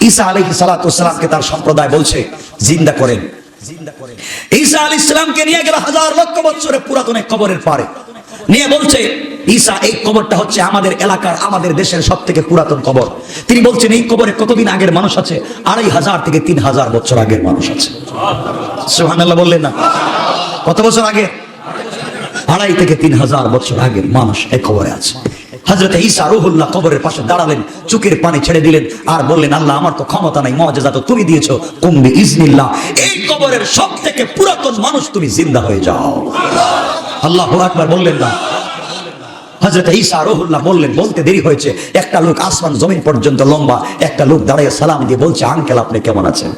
ঈসা আলাইহিস সালাতু ওয়াস সালামকে তার সম্প্রদায় বলছে জিন্দা করেন। ঈসা আলাইহিস সালামকে নিয়ে গেল হাজার লক্ষ বছরের পুরাতন এক কবরের পারে, নিয়ে বলছে ঈসা এই কবরটা হচ্ছে আমাদের এলাকার আমাদের দেশের সবথেকে পুরাতন কবর। তিনি বলছেন এই কবরে কতদিন আগের মানুষ আছে? 2500 থেকে 3000 বছর আগের মানুষ আছে। সুবহানাল্লাহ বললেন না? কত বছর আগে? 2.5 থেকে 3000 বছর আগের মানুষ এই কবরে আছে। হযরত ঈসা রূহুল্লাহ কবরের পাশে দাঁড়ালেন, চোখের পানি ছেড়ে দিলেন আর বললেন, আল্লাহ আমার তো ক্ষমতা নাই, মুআজিজা তো তুমি দিয়েছো, কুম বিইজনিল্লাহ, এই কবরের সবথেকে পুরাতন মানুষ তুমি জিন্দা হয়ে যাও। আল্লাহু আকবার বললেন না? হযরত ঈসা রূহুল্লাহ বললেন, বলতে দেরি হয়েছে, একটা লোক আসমান জমিন পর্যন্ত লম্বা, একটা লোক দাঁড়িয়ে সালাম দিয়ে বলছে, আঙ্কেল আপনি কেমন আছেন?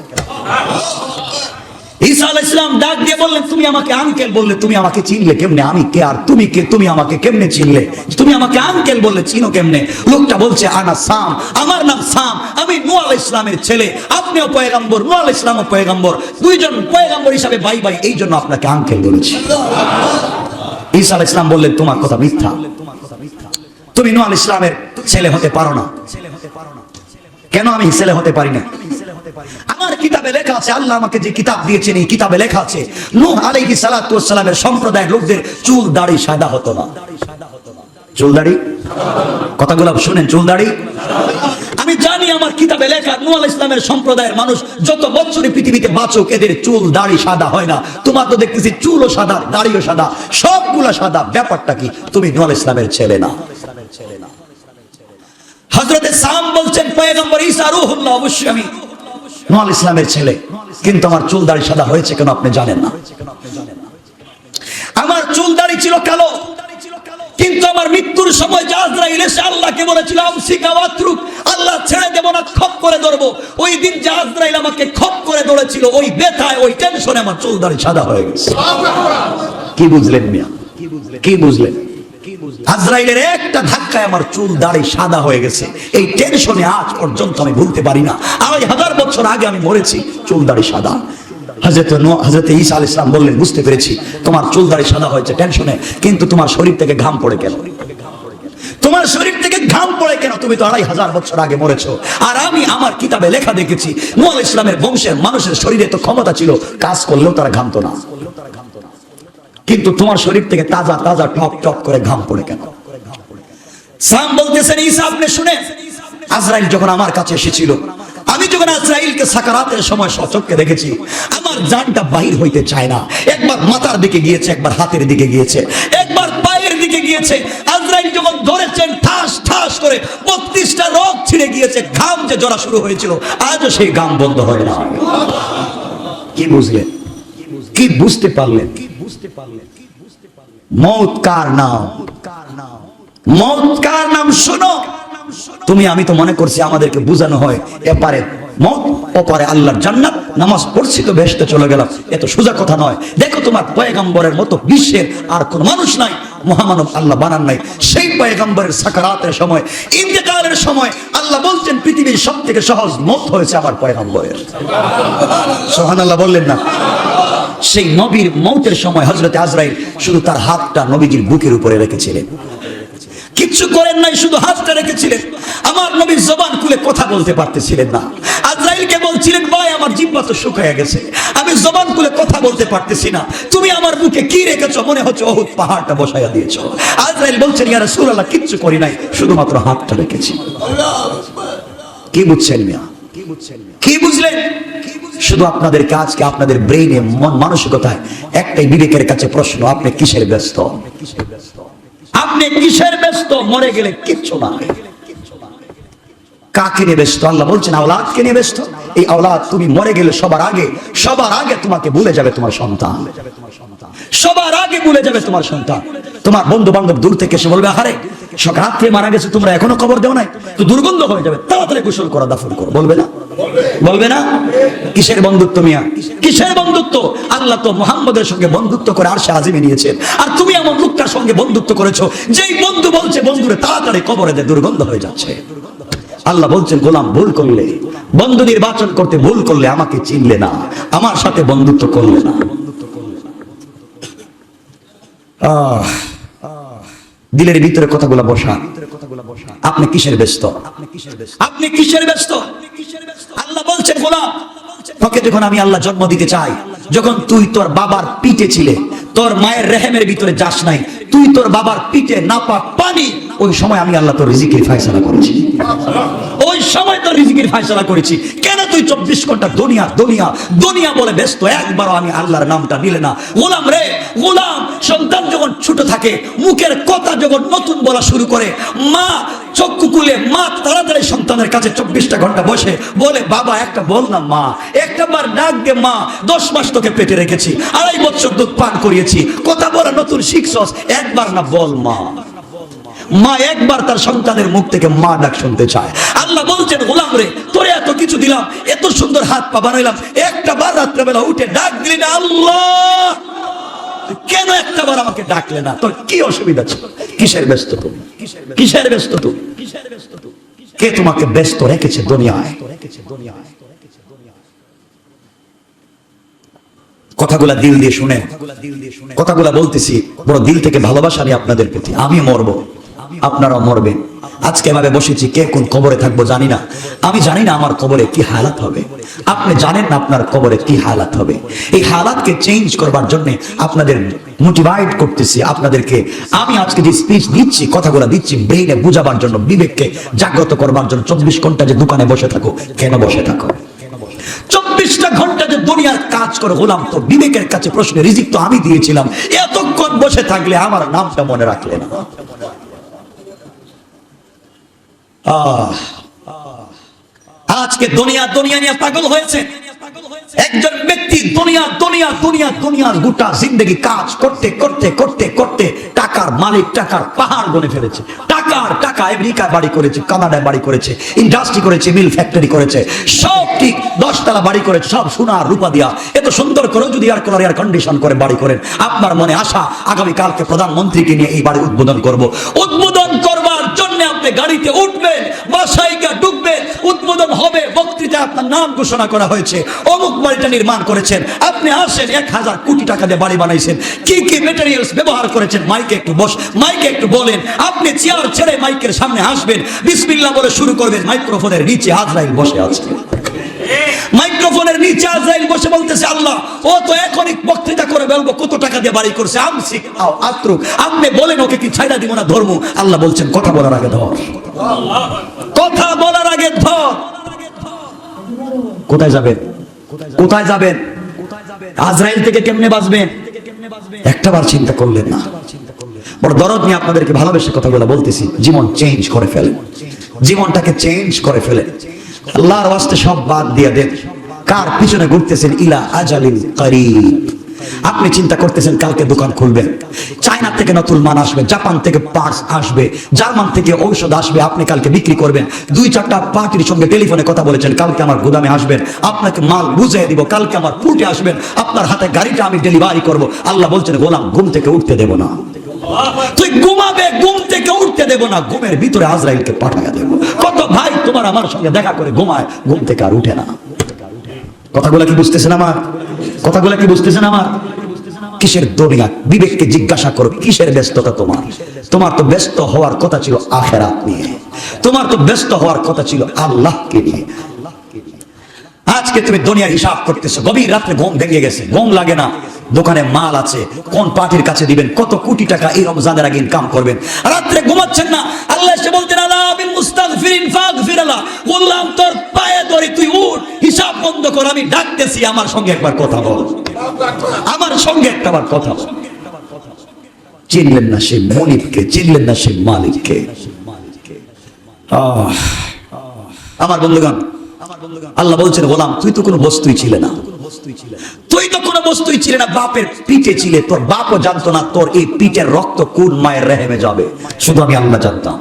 ঈসা আলাইহিস সালাম ডাক দিয়ে বললেন, তুমি আমাকে আঙ্কেল বললে, তুমি আমাকে চিনলে কেমনে? আমি কে আর তুমি কে? তুমি আমাকে কেমনে চিনলে? তুমি আমাকে আঙ্কেল বললে, চিনো কেমনে? লোকটা বলছে, আনা সাম, আমার নাম সাম, আমি নূহ আলাইহিস সালামের ছেলে, আপনিও পয়গম্বর, নূহ আলাইহিস সালামও পয়গম্বর, দুইজন পয়গম্বর হিসাবে ভাই ভাই, এই জন্য আপনাকে আঙ্কেল বলেছি। ঈসা আলাইহিস সালাম বললেন, তোমার কথা মিথ্যা, তুমি নূহ আলাইহিস সালামের ছেলে হতে পারো না। কেন আমি ছেলে হতে পারি না? আমার কিতাবে লেখা আছে, আল্লাহ আমাকে যে কিতাব দিয়েছেন এই কিতাবে লেখা আছে নূহ আলাইহিস সালাতু ওয়াস সালামের সম্প্রদায়ের লোকদের চুল দাড়ি সাদা হতো না। চুল দাড়ি, কথাগুলো শুনেন, চুল দাড়ি। আমি জানি আমার কিতাবে লেখা নূহ আলাইহিস সালামের সম্প্রদায়ের মানুষ যত বছরে পৃথিবীতে বাঁচুক এদের চুল দাড়ি সাদা হয় না। তোমার তো দেখতেছি চুলও সাদা, দাড়িও সাদা, সবগুলা সাদা। ব্যাপারটা কি? তুমি নূহ আলাইহিস সালামের ছেলে না। হযরতে সাম বলছেন, পয়গম্বর ঈসা রূহুল্লাহ, অবশ্যই আমি নূহ আলাইহিস সালামের ছেলে, কিন্তু আমার চুল দাড়ি সাদা হয়েছে কেন আপনি জানেন না। আমার চুল দাড়ি ছিল কালো, কিন্তু আমার মৃত্যুর সময় আজরাইল এসে আল্লাহকে বলেছিল, আমসিকা ওয়াতরুক, আল্লাহ ছেড়ে দেব না, খপ করে ধরবো। ওই দিন যে আজরাইল আমাকে খপ করে ধরেছিল, ওই ব্যথায়, ওই টেনশনে আমার চুল দাড়ি সাদা হয়ে গেছে। কি বুঝলেন মিয়া? কি বুঝলেন? আজরাইলের একটা ধাক্কায় আমার চুল দাড়ি সাদা হয়ে গেছে। এই টেনশনে আজ পর্যন্ত আমি ভুলতে পারি না। 2500 বছর আগে আমি মরেছি, চুল দাড়ি সাদা। হযরত ঈসা আলাইহিস সালাম বললেন, বুঝতে পেরেছি তোমার চুল দাড়ি সাদা হয়েছে টেনশনে, কিন্তু তোমার শরীর থেকে ঘাম পড়ে কেন? তোমার শরীর থেকে ঘাম পড়ে কেন? তুমি তো 2500 বছর আগে মরেছো। আর আমি আমার কিতাবে লেখা দেখেছি নূহ আলাইহিস সালামের বংশের মানুষের শরীরে তো ক্ষমতা ছিল, কাজ করলেও তারা ঘামতো না, কিন্তু তোমার শরীর থেকে তাজা তাজা টপ টপ করে ঘাম পড়ে কেন? সাম বলতেছেন, ঈসা আপনি শুনেন, আজরাইল যখন আমার কাছে এসেছিল, আমি যখন আজরাইলকে সাকারাতের সময় সচক্ষে দেখেছি, আমার জানটা বাহির হইতে চায় না। একবার মাথার দিকে গিয়েছে, একবার হাতের দিকে গিয়েছে, একবার পায়ের দিকে গিয়েছে। আজরাইল যখন ধরেছেন, ঠাস ঠাস করে 32টা রোগ ছিঁড়ে গিয়েছে। ঘাম যে জড়া শুরু হয়েছিল, আজও সেই ঘাম বন্ধ হয় না। কি বুঝলেন? কি বুঝতে পারলেন? মৌত কার নাম? মৌত কার নাম? শোনো তুমি, আমি তো মনে করছি আমাদেরকে বোঝানো হয় এপারে মৌত ওপারে আল্লাহর জান্নাত, নামাজ পড়ছি তো বেহেশতে চলে গেলাম, এত সোজা কথা নয়। দেখো তোমার পয়গম্বরের মতো বিশ্বের আর কোন মানুষ নাই, মহামানব আল্লাহ বানান নাই। সেই পয়গম্বরের সাকারাতের সময়, ইন্তেকালের সময় আল্লাহ বলছেন পৃথিবীর সবথেকে সহজ মৌত হয়েছে আমার পয়গম্বরের। সুবহানাল্লাহ বললেন না? সেই নবীর মৌতের সময় হযরত আজরাইল শুধু তার হাতটা নবীজির বুকের উপরে রেখেছিলেন, কিচ্ছু করেন নাই, শুধু হাতটা রেখেছিলেন। আমার নবী জবান খুলে কথা বলতে পারতেছিলেন না। আজরাইলকে বলছিলেন, ভাই আমার জিহ্বা তো শুকিয়ে গেছে, আমি জবান খুলে কথা বলতে পারতেছি না, তুমি আমার বুকে কি রেখেছো? মনে হচ্ছে উহুদ পাহাড়টা বসাইয়া দিয়েছো। আজরাইল বলছেন, ইয়া রাসূলুল্লাহ কিচ্ছু করি নাই, শুধুমাত্র হাতটা রেখেছি। কি বুঝছেন মিয়া? কি বুঝলেন? শুধু আপনাদের কাজকে আপনাদের ব্রেইনে, মন মানসিকতায় একটাই বিবেকের কাছে প্রশ্ন, আপনি কিসের ব্যস্ত? আপনি কিসের ব্যস্ত? মরে গেলে কিচ্ছু না। কাকে নিয়ে ব্যস্ত? আল্লাহ বলছেন আওলাদকে নিয়ে ব্যস্ত। এই আওলাদ তুমি মরে গেলে সবার আগে তোমাকে ভুলে যাবে তোমার সন্তান। সবার আগে ভুলে যাবে তোমার সন্তান। তোমার বন্ধু বান্ধব দূর থেকে এসে বলবে, আরে রাত্রে মারা গেছে, তোমরা এখনো খবর দেও নাই, তো দুর্গন্ধ হয়ে যাবে, তাড়াতাড়ি গোসল করো, দাফন করো। বলবে না? বলবে না? কিসের বন্ধুত্ব মিয়া? কিসের বন্ধুত্ব? আল্লাহ তো মুহাম্মদের সঙ্গে বন্ধুত্ব করে আরশে আজিমে নিয়েছেন, আর তুমি এমন লোকটার সঙ্গে বন্ধুত্ব করেছো যেই বন্ধু বলছে বন্ধুরে তাড়াতাড়ি কবরে দে, দুর্গন্ধ হয়ে যাচ্ছে। আল্লাহ বলছেন, গোলাম ভুল করলে, বন্ধু নির্বাচন করতে ভুল করলে, আমাকে চিনলে না, আমার সাথে বন্ধুত্ব করলে না। দিলের ভিতরে কথাগুলো বসা। আপনি কিসের ব্যস্ত? আপনি কিসের ব্যস্ত? বলছেন গোলাম, তোকে যখন আমি আল্লাহ জন্ম দিতে চাই, যখন তুই তোর বাবার পিঠে ছিলে, তোর মায়ের রেহেমের ভিতরে যাস নাই, তুই তোর বাবার পিঠে নাপাক পানি, ওই সময় আমি আল্লাহ তোর রিজিকের ফয়সালা করেছি। ওই সময় তোর রিজিকের ফয়সালা করেছি। কেন তুই 24 ঘন্টা দুনিয়া দুনিয়া দুনিয়া বলে ব্যস্ত, একবারও আমি আল্লাহর নামটা নিলে না? গোলাম রে গোলাম, সন্তান যখন ছোট থাকে, মুখের কথা যখন নতুন বলা শুরু করে, মা চক্ষু খুলে, মা তাড়াতাড়ি সন্তানের কাছে 24টা ঘন্টা বসে বলে, বাবা একটা বল না মা, একটা বার ডাক দে মা, 10 মাস তোকে পেটে রেখেছি, 2.5 বছর দুধ পান করিয়েছি, কথা বলা নতুন শিখছস, একবার না বল মা। মা একবার তার সন্তানের মুখ থেকে মা ডাক শুনতে চায়। আল্লাহ বলছেন, গোলাম রে তোরে এত কিছু দিলাম, এত সুন্দর হাত পা বানাইলাম, একটা বার রাত্রেবেলা উঠে ডাক দিলি না আল্লাহ, কেন একটা বার আমাকে ডাকলে না? তোর কি অসুবিধা ছিল? কিসের ব্যস্ত তুমি? কিসের ব্যস্ত তুমি? কে তোমাকে ব্যস্ত রেখেছে দুনিয়ায়? কথাগুলা দিল দিয়ে শুনেন, কথাগুলা বলতেছি বড় দিল থেকে ভালোবাসা নিয়ে আপনাদের প্রতি। আমি মরবো, আপনারাও মরবেন। আজকে এভাবে বসেছি, কে কোন কবরে থাকবো জানি না। আমি জানি না আমার কবরে কি হালাত হবে, আপনি জানেন না আপনার কবরে কি হালাত হবে। এই হালাতকে চেঞ্জ করবার জন্য আপনাদের মোটিভেট করতেছি, আপনাদেরকে আমি আজকে যে স্পিচ দিচ্ছি, কথাগুলো দিচ্ছি ব্রেইনে বুঝাবার জন্য, বিবেককে জাগ্রত করবার জন্য। 24 ঘন্টা যে দোকানে বসে থাকো, কেন বসে থাকো? 24টা ঘন্টা যে দুনিয়ার কাজ করে গোলাম, তো বিবেকের কাছে প্রশ্ন, রিজিক তো আমি দিয়েছিলাম, এতক্ষণ বসে থাকলে আমার নামটা মনে রাখলে না। আজকে দুনিয়া দুনিয়া নিয়ে পাগল হয়েছে একজন ব্যক্তি। দুনিয়া দুনিয়া দুনিয়া দুনিয়া গোটা জিন্দগি কাজ করতে করতে করতে করতে টাকার মালিক, টাকার পাহাড় গনে ফেলেছে। টাকার টাকা, আমেরিকায় বাড়ি করেছে, কানাডায় বাড়ি করেছে, ইন্ডাস্ট্রি করেছে, মিল ফ্যাক্টরি করেছে, সব ঠিক 10 তলা বাড়ি করেছে, সব সোনা রূপা দিয়া। এত সুন্দর করে যদি এয়ার কন্ডিশন করে বাড়ি করেন, আপনার মনে আশা আগামী কালকে প্রধানমন্ত্রীকে নিয়ে এই বাড়ি উদ্বোধন করব। উদ্বোধন করবার জন্য আপনি গাড়িতে উঠবেন, বাসায় গিয়ে ঢুকবেন, উদ্বোধন হবে, বক্তৃতা আপনার নাম ঘোষণা করা হয়েছে, অমুক বাড়িটা নির্মাণ করেছেন, আপনি আসেন, 1000 কোটি টাকা দিয়ে বাড়ি বানাইছেন, কি কি ম্যাটেরিয়ালস ব্যবহার করেছেন, মাইকে একটু বলেন। আপনি চেয়ার ছেড়ে মাইকের সামনে আসবেন, বিসমিল্লাহ বলে শুরু করবেন। মাইক্রোফোনের নিচে আজরাইল বসে আছে, মাইক্রোফোনের নিচে আজরাইল বসে বলতেছে, আল্লাহ ও তো এখনই বক্তৃতা করে বলবো কত টাকা দিয়ে বাড়ি করছে, আমসিক আও আত্রুক, আপনি বলেন ওকে কি ছাইড়া দিব না ধর্ম? আল্লাহ বলছেন, কথা বলার আগে ধর, কথা বলার আগে ধর। কোথায় যাবেন? কোথায় যাবেন? আজরাইল থেকে কেমনে বাঁচবেন? একটাবার চিন্তা করলেন না? বড় দরদ নিয়ে আপনাদেরকে ভালোবেসে কথাগুলো বলতেছি। জীবন চেঞ্জ করে ফেলেন, জীবনটাকে চেঞ্জ করে ফেলেন। আল্লাহর ওয়াস্তে সব বাদ দিয়ে দেন। কার পিছনে ঘুরতেছেন? ইলা আজালিন করিব। আপনি চিন্তা করতেছেন কালকে দোকান খুলবেন, চায়না থেকে নতুন মাল আসবে, জাপান থেকে পার্টস আসবে, জার্মান থেকে ঔষধ আসবে, আপনি কালকে বিক্রি করবেন। 2-4টা পার্টির সঙ্গে টেলিফোনে কথা বলেছেন, কালকে আমার গোদামে আসবেন, আপনাকে মাল বুঝিয়ে দিব, কালকে আমার পুটে আসবেন, আপনার হাতে গাড়িটা আমি ডেলিভারি করব। আল্লাহ বলছেন, গোলাম ঘুম থেকে উঠতে দেব না, তুই ঘুমাবে, ঘুম থেকে উঠতে দেব না, ঘুমের ভিতরে আজরাইলকে পাঠাইয়া দেব। কত ভাই তোমার আমার সঙ্গে দেখা করে ঘুমায়, ঘুম থেকে আর উঠে না। কথাগুলো কি বুঝতেছেন আমার? কথাগুলো কি বুঝতেছেন আমার? কিসের দুনিয়া? বিবেককে জিজ্ঞাসা করো, কিসের ব্যস্ততা তোমার? তোমার তো ব্যস্ত হওয়ার কথা ছিল আখিরাত নিয়ে, তোমার তো ব্যস্ত হওয়ার কথা ছিল আল্লাহকে নিয়ে। আজকে তুমি দুনিয়ার হিসাব করতেছো, গভীর রাত্রে ঘুম ভেঙে গেছে, ঘুম লাগে না, দোকানে মাল আছে, কোন পার্টির কাছে দিবেন, কত কোটি টাকা এই রমজানের আগে ইনকাম করবেন, রাত্রে ঘুমাচ্ছেন না। আল্লাহ এসে বলতেন, আলা বিল মুস্তাগফিরিন ফাগফির আল্লাহ, বললাম তোর পায়ে ধরে তুই উঠ, হিসাব বন্ধ কর, আমি ডাকতেছি, আমার সঙ্গে একবার কথা বল, আমার সঙ্গে একটাবার কথা বল। চিনলেন না সেই মনিবকে, চিনলেন না সেই মালিককে। আমার বন্ধুগণ, আল্লাহ বলছেন, গোলাম তুই তো কোনো বস্তুই ছিলে না, তুই তো কোনো বস্তুই ছিলে না, বাপের পিঠে ছিলে, তোর বাপও জানতো না তোর এই পিঠের রক্ত কোন মায়ের রেহেমে যাবে, শুধু আমি আল্লাহ জানতাম।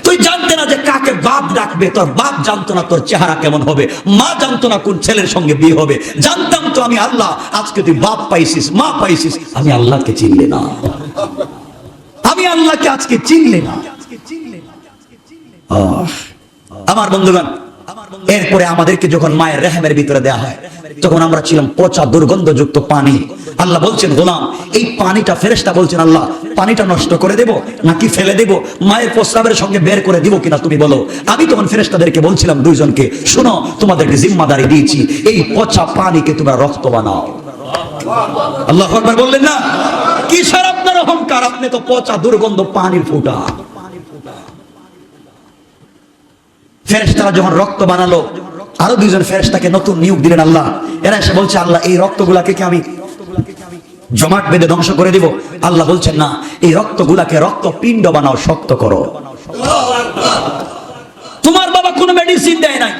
তুই জানতে না যে কাকে বাপ ডাকবে, তোর বাপ জানতো না তোর চেহারা কেমন হবে, মা জানতো না কোন ছেলের সঙ্গে বিয়ে হবে, জানতাম তো আমি আল্লাহ। আজকে তুই বাপ পাইছিস, মা পাইছিস, আমি আল্লাহকে চিনলে না, আমি আল্লাহকে আজকে চিনলে না। আমার বন্ধুগণ, এরপরে আমাদেরকে যখন মায়ের রেহেমের ভিতরে দেয়া হয়, তখন আমরা ছিলাম পচা দুর্গন্ধযুক্ত পানি। আল্লাহ বলছেন গোলাম এই পানিটা, ফেরেশতা বলছেন আল্লাহ পানিটা নষ্ট করে দেব নাকি ফেলে দেব, মায়ের প্রস্রাবের সঙ্গে বের করে দিব কিনা তুমি বলো। আমি তখন ফেরেশতাদেরকে বলছিলাম দুইজনকে, শোনো তোমাদেরকে জিম্মাদারি দিয়েছি, এই পচা পানিকে তোমরা রক্ত বানাও। আল্লাহু আকবার বললেন না? কিসের আপনার অহংকার? আপনি তো পচা দুর্গন্ধ পানির ফুটা। ফেরেশতারা যখন রক্ত বানালো, আরো দুইজন ফেরেশতাকে নতুন নিয়োগ দিলেন আল্লাহ। এরা এসে বলছে আল্লাহ এই রক্তগুলাকে কি আমি জমাট বেঁধে ধ্বংস করে দিব? আল্লাহ বলছেন না, এই রক্তগুলাকে রক্তপিণ্ড বানাও, শক্ত করো। তোমার বাবা কোনো মেডিসিন দেয় নাই,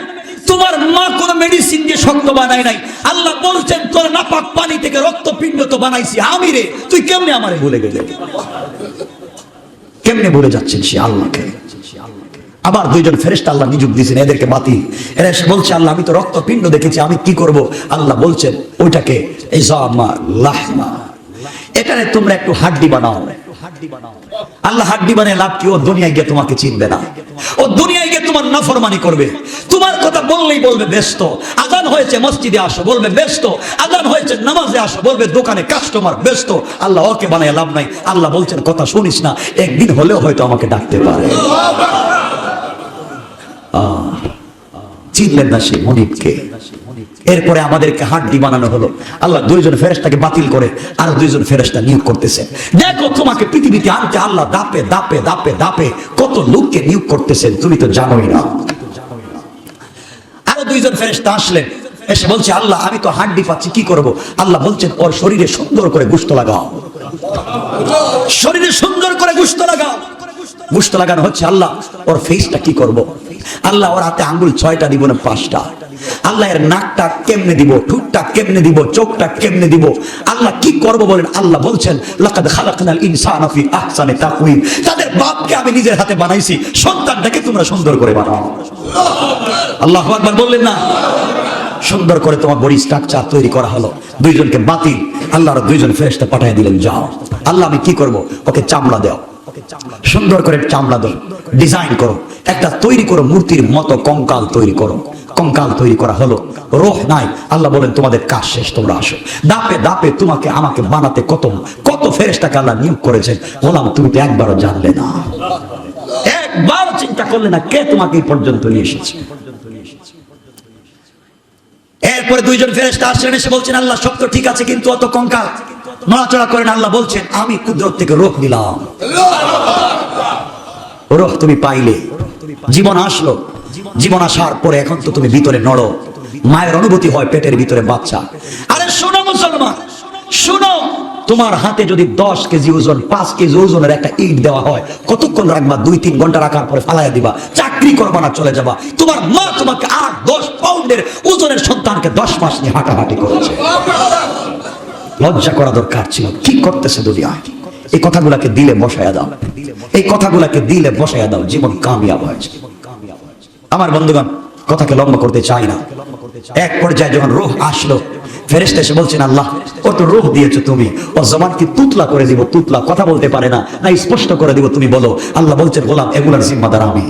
তোমার মা কোনো মেডিসিন দিয়ে শক্ত বানায় নাই। আল্লাহ বলছেন তোর নাপাক পানি থেকে রক্তপিণ্ড তো বানাইছি আমি রে, তুই কেমনে আমারে ভুলে গেলে? কেমনে ভুলে যাচ্ছেন সে আল্লাহকে? আবার দুইজন ফেরেশতা আল্লাহ নিযুক্ত দিয়েছেন, এদেরকে বাতিল। এরা এসে বলছে আল্লাহ আমি তো রক্তপিণ্ড দেখেছি, আমি কি করব? আল্লাহ বলছেন ওইটাকে ইজামা লাহমা, এটারে তোমরা একটু হাড্ডি বানাও। আল্লাহ হাড্ডি বানিয়ে লাভ কি? ও দুনিয়ায় গিয়ে তোমাকে চিনবে না, ও দুনিয়ায় গিয়ে তোমার নাফরমানি করবে। তোমার কথা বললেই বলবে ব্যস্ত, আজান হয়েছে মসজিদে আসো বলবে ব্যস্ত, আজান হয়েছে নামাজে আসো বলবে দোকানে কাস্টমার ব্যস্ত। আল্লাহ ওকে বানিয়ে লাভ নাই। আল্লাহ বলছেন কথা শুনিস না, একদিন হলেও হয়তো আমাকে ডাকতে পারে। চিনলেন না সে মনিবকে। এরপরে আমাদেরকে হাড্ডি বানানো হলো। আল্লাহ দুইজন ফেরেশতাকে বাতিল করে আর দুইজন ফেরেশতা নিয়োগ করতেছে। দেখো তোমাকে পৃথিবীতে আনতে আল্লাহ দাপে দাপে দাপে দাপে কত লোককে নিয়োগ করতেছেন, তুমি তো জানোই না। আরো দুইজন ফেরেশতা আসলেন, এসে বলছে আল্লাহ আমি তো হাড্ডি পাচ্ছি, কি করব? আল্লাহ বলছেন ওর শরীরে সুন্দর করে গোশত লাগাও, শরীরে সুন্দর করে গোশত লাগাও। গোশত লাগানো হচ্ছে। আল্লাহ ওর ফেসটা কি করব? আল্লাহ ওর হাতে আঙ্গুল 6টা দিব না 5টা? আল্লাহ এর নাকটা কেমনে দিব, ঠোঁটটা কেমনে দিব, চোখটা কেমনে দিব? আল্লাহ কি করব বলেন? আল্লাহ বলছেন লাকাদ খালাকনাল ইনসানা ফি আহসানি তাকওয়িম, তাদের বাপকে আমি নিজের হাতে বানাইছি, সন্তানটাকে তোমরা সুন্দর করে বানাও। আল্লাহু আকবার বললেন না? সুন্দর করে তোমার বডি স্ট্রাকচার তৈরি করা হলো। দুইজনকে বাতিল, আল্লাহর দুইজন ফেরেশতা পাঠিয়ে দিলেন, যাও। আল্লাহ আমি কি করব? ওকে চামড়া দাও, সুন্দর করে চামড়া দাও, ডিজাইন করো, একটা তৈরি করো, মূর্তির মতো কঙ্কাল তৈরি করো। কঙ্কাল তৈরি করা হলো, রূহ নাই। আল্লাহ বলেন তোমাদের কাজ শেষ, তোমরা আসো। দাপে দাপে তোমাকে আমাকে বানাতে কত কত ফেরেশতাকে আল্লাহ নিয়োগ করেছেন। গোলাম তুমি তো একবারও জানলে না, একবার চিন্তা করলে না কে তোমাকে এই পর্যন্ত নিয়ে এসেছে। এরপরে দুইজন ফেরেশতা আসলেন, এসে বলছেন আল্লাহ সব তো ঠিক আছে, কিন্তু অত কঙ্কাল নড়াচড়া করেন। আল্লাহ বলছেন আমি কুদরত থেকে রূহ দিলাম, রূহ তুমি পাইলে, জীবন আসলো। জীবন আসার পরে এখন তো তুমি ভিতরে নড়ো, মায়ের অনুভূতি হয় পেটের ভিতরে বাচ্চা। আরে শোনো মুসলমান, শোনো, তোমার হাতে যদি 10 কেজি ওজন, 5 কেজি ওজনের একটা ইট দেওয়া হয়, কতক্ষণ রাখবা? 2-3 ঘন্টা রাখার পরে ফালাইয়া দিবা, চাকরি করবা না, চলে যাবা। তোমার মা তোমাকে 8-10 পাউন্ডের ওজনের সন্তানকে 10 মাস নিয়ে হাঁটাহাঁটি করেছে। লজ্জা করা দরকার ছিল। কি করতেছে দুনিয়ায়? এই কথাগুলাকে দিলে বসায়া দাও, এই কথাগুলাকে দিলে বসায়া দাও, জীবন কামিয়াব হয়েছে। আমার বন্ধুগণ, কথাকে লম্বা করতে চাই না। এক পর্যায়ে যখন রূহ আসলো, ফেরেশতা এসে বলছেন আল্লাহ ও তো রূহ দিয়েছো তুমি, ও জবান কি তুতলা করে দিব? তুতলা, কথা বলতে পারে না, না স্পষ্ট করে দিব, তুমি বলো। আল্লাহ বলছেন গোলাম এগুলার জিম্মাদার আমি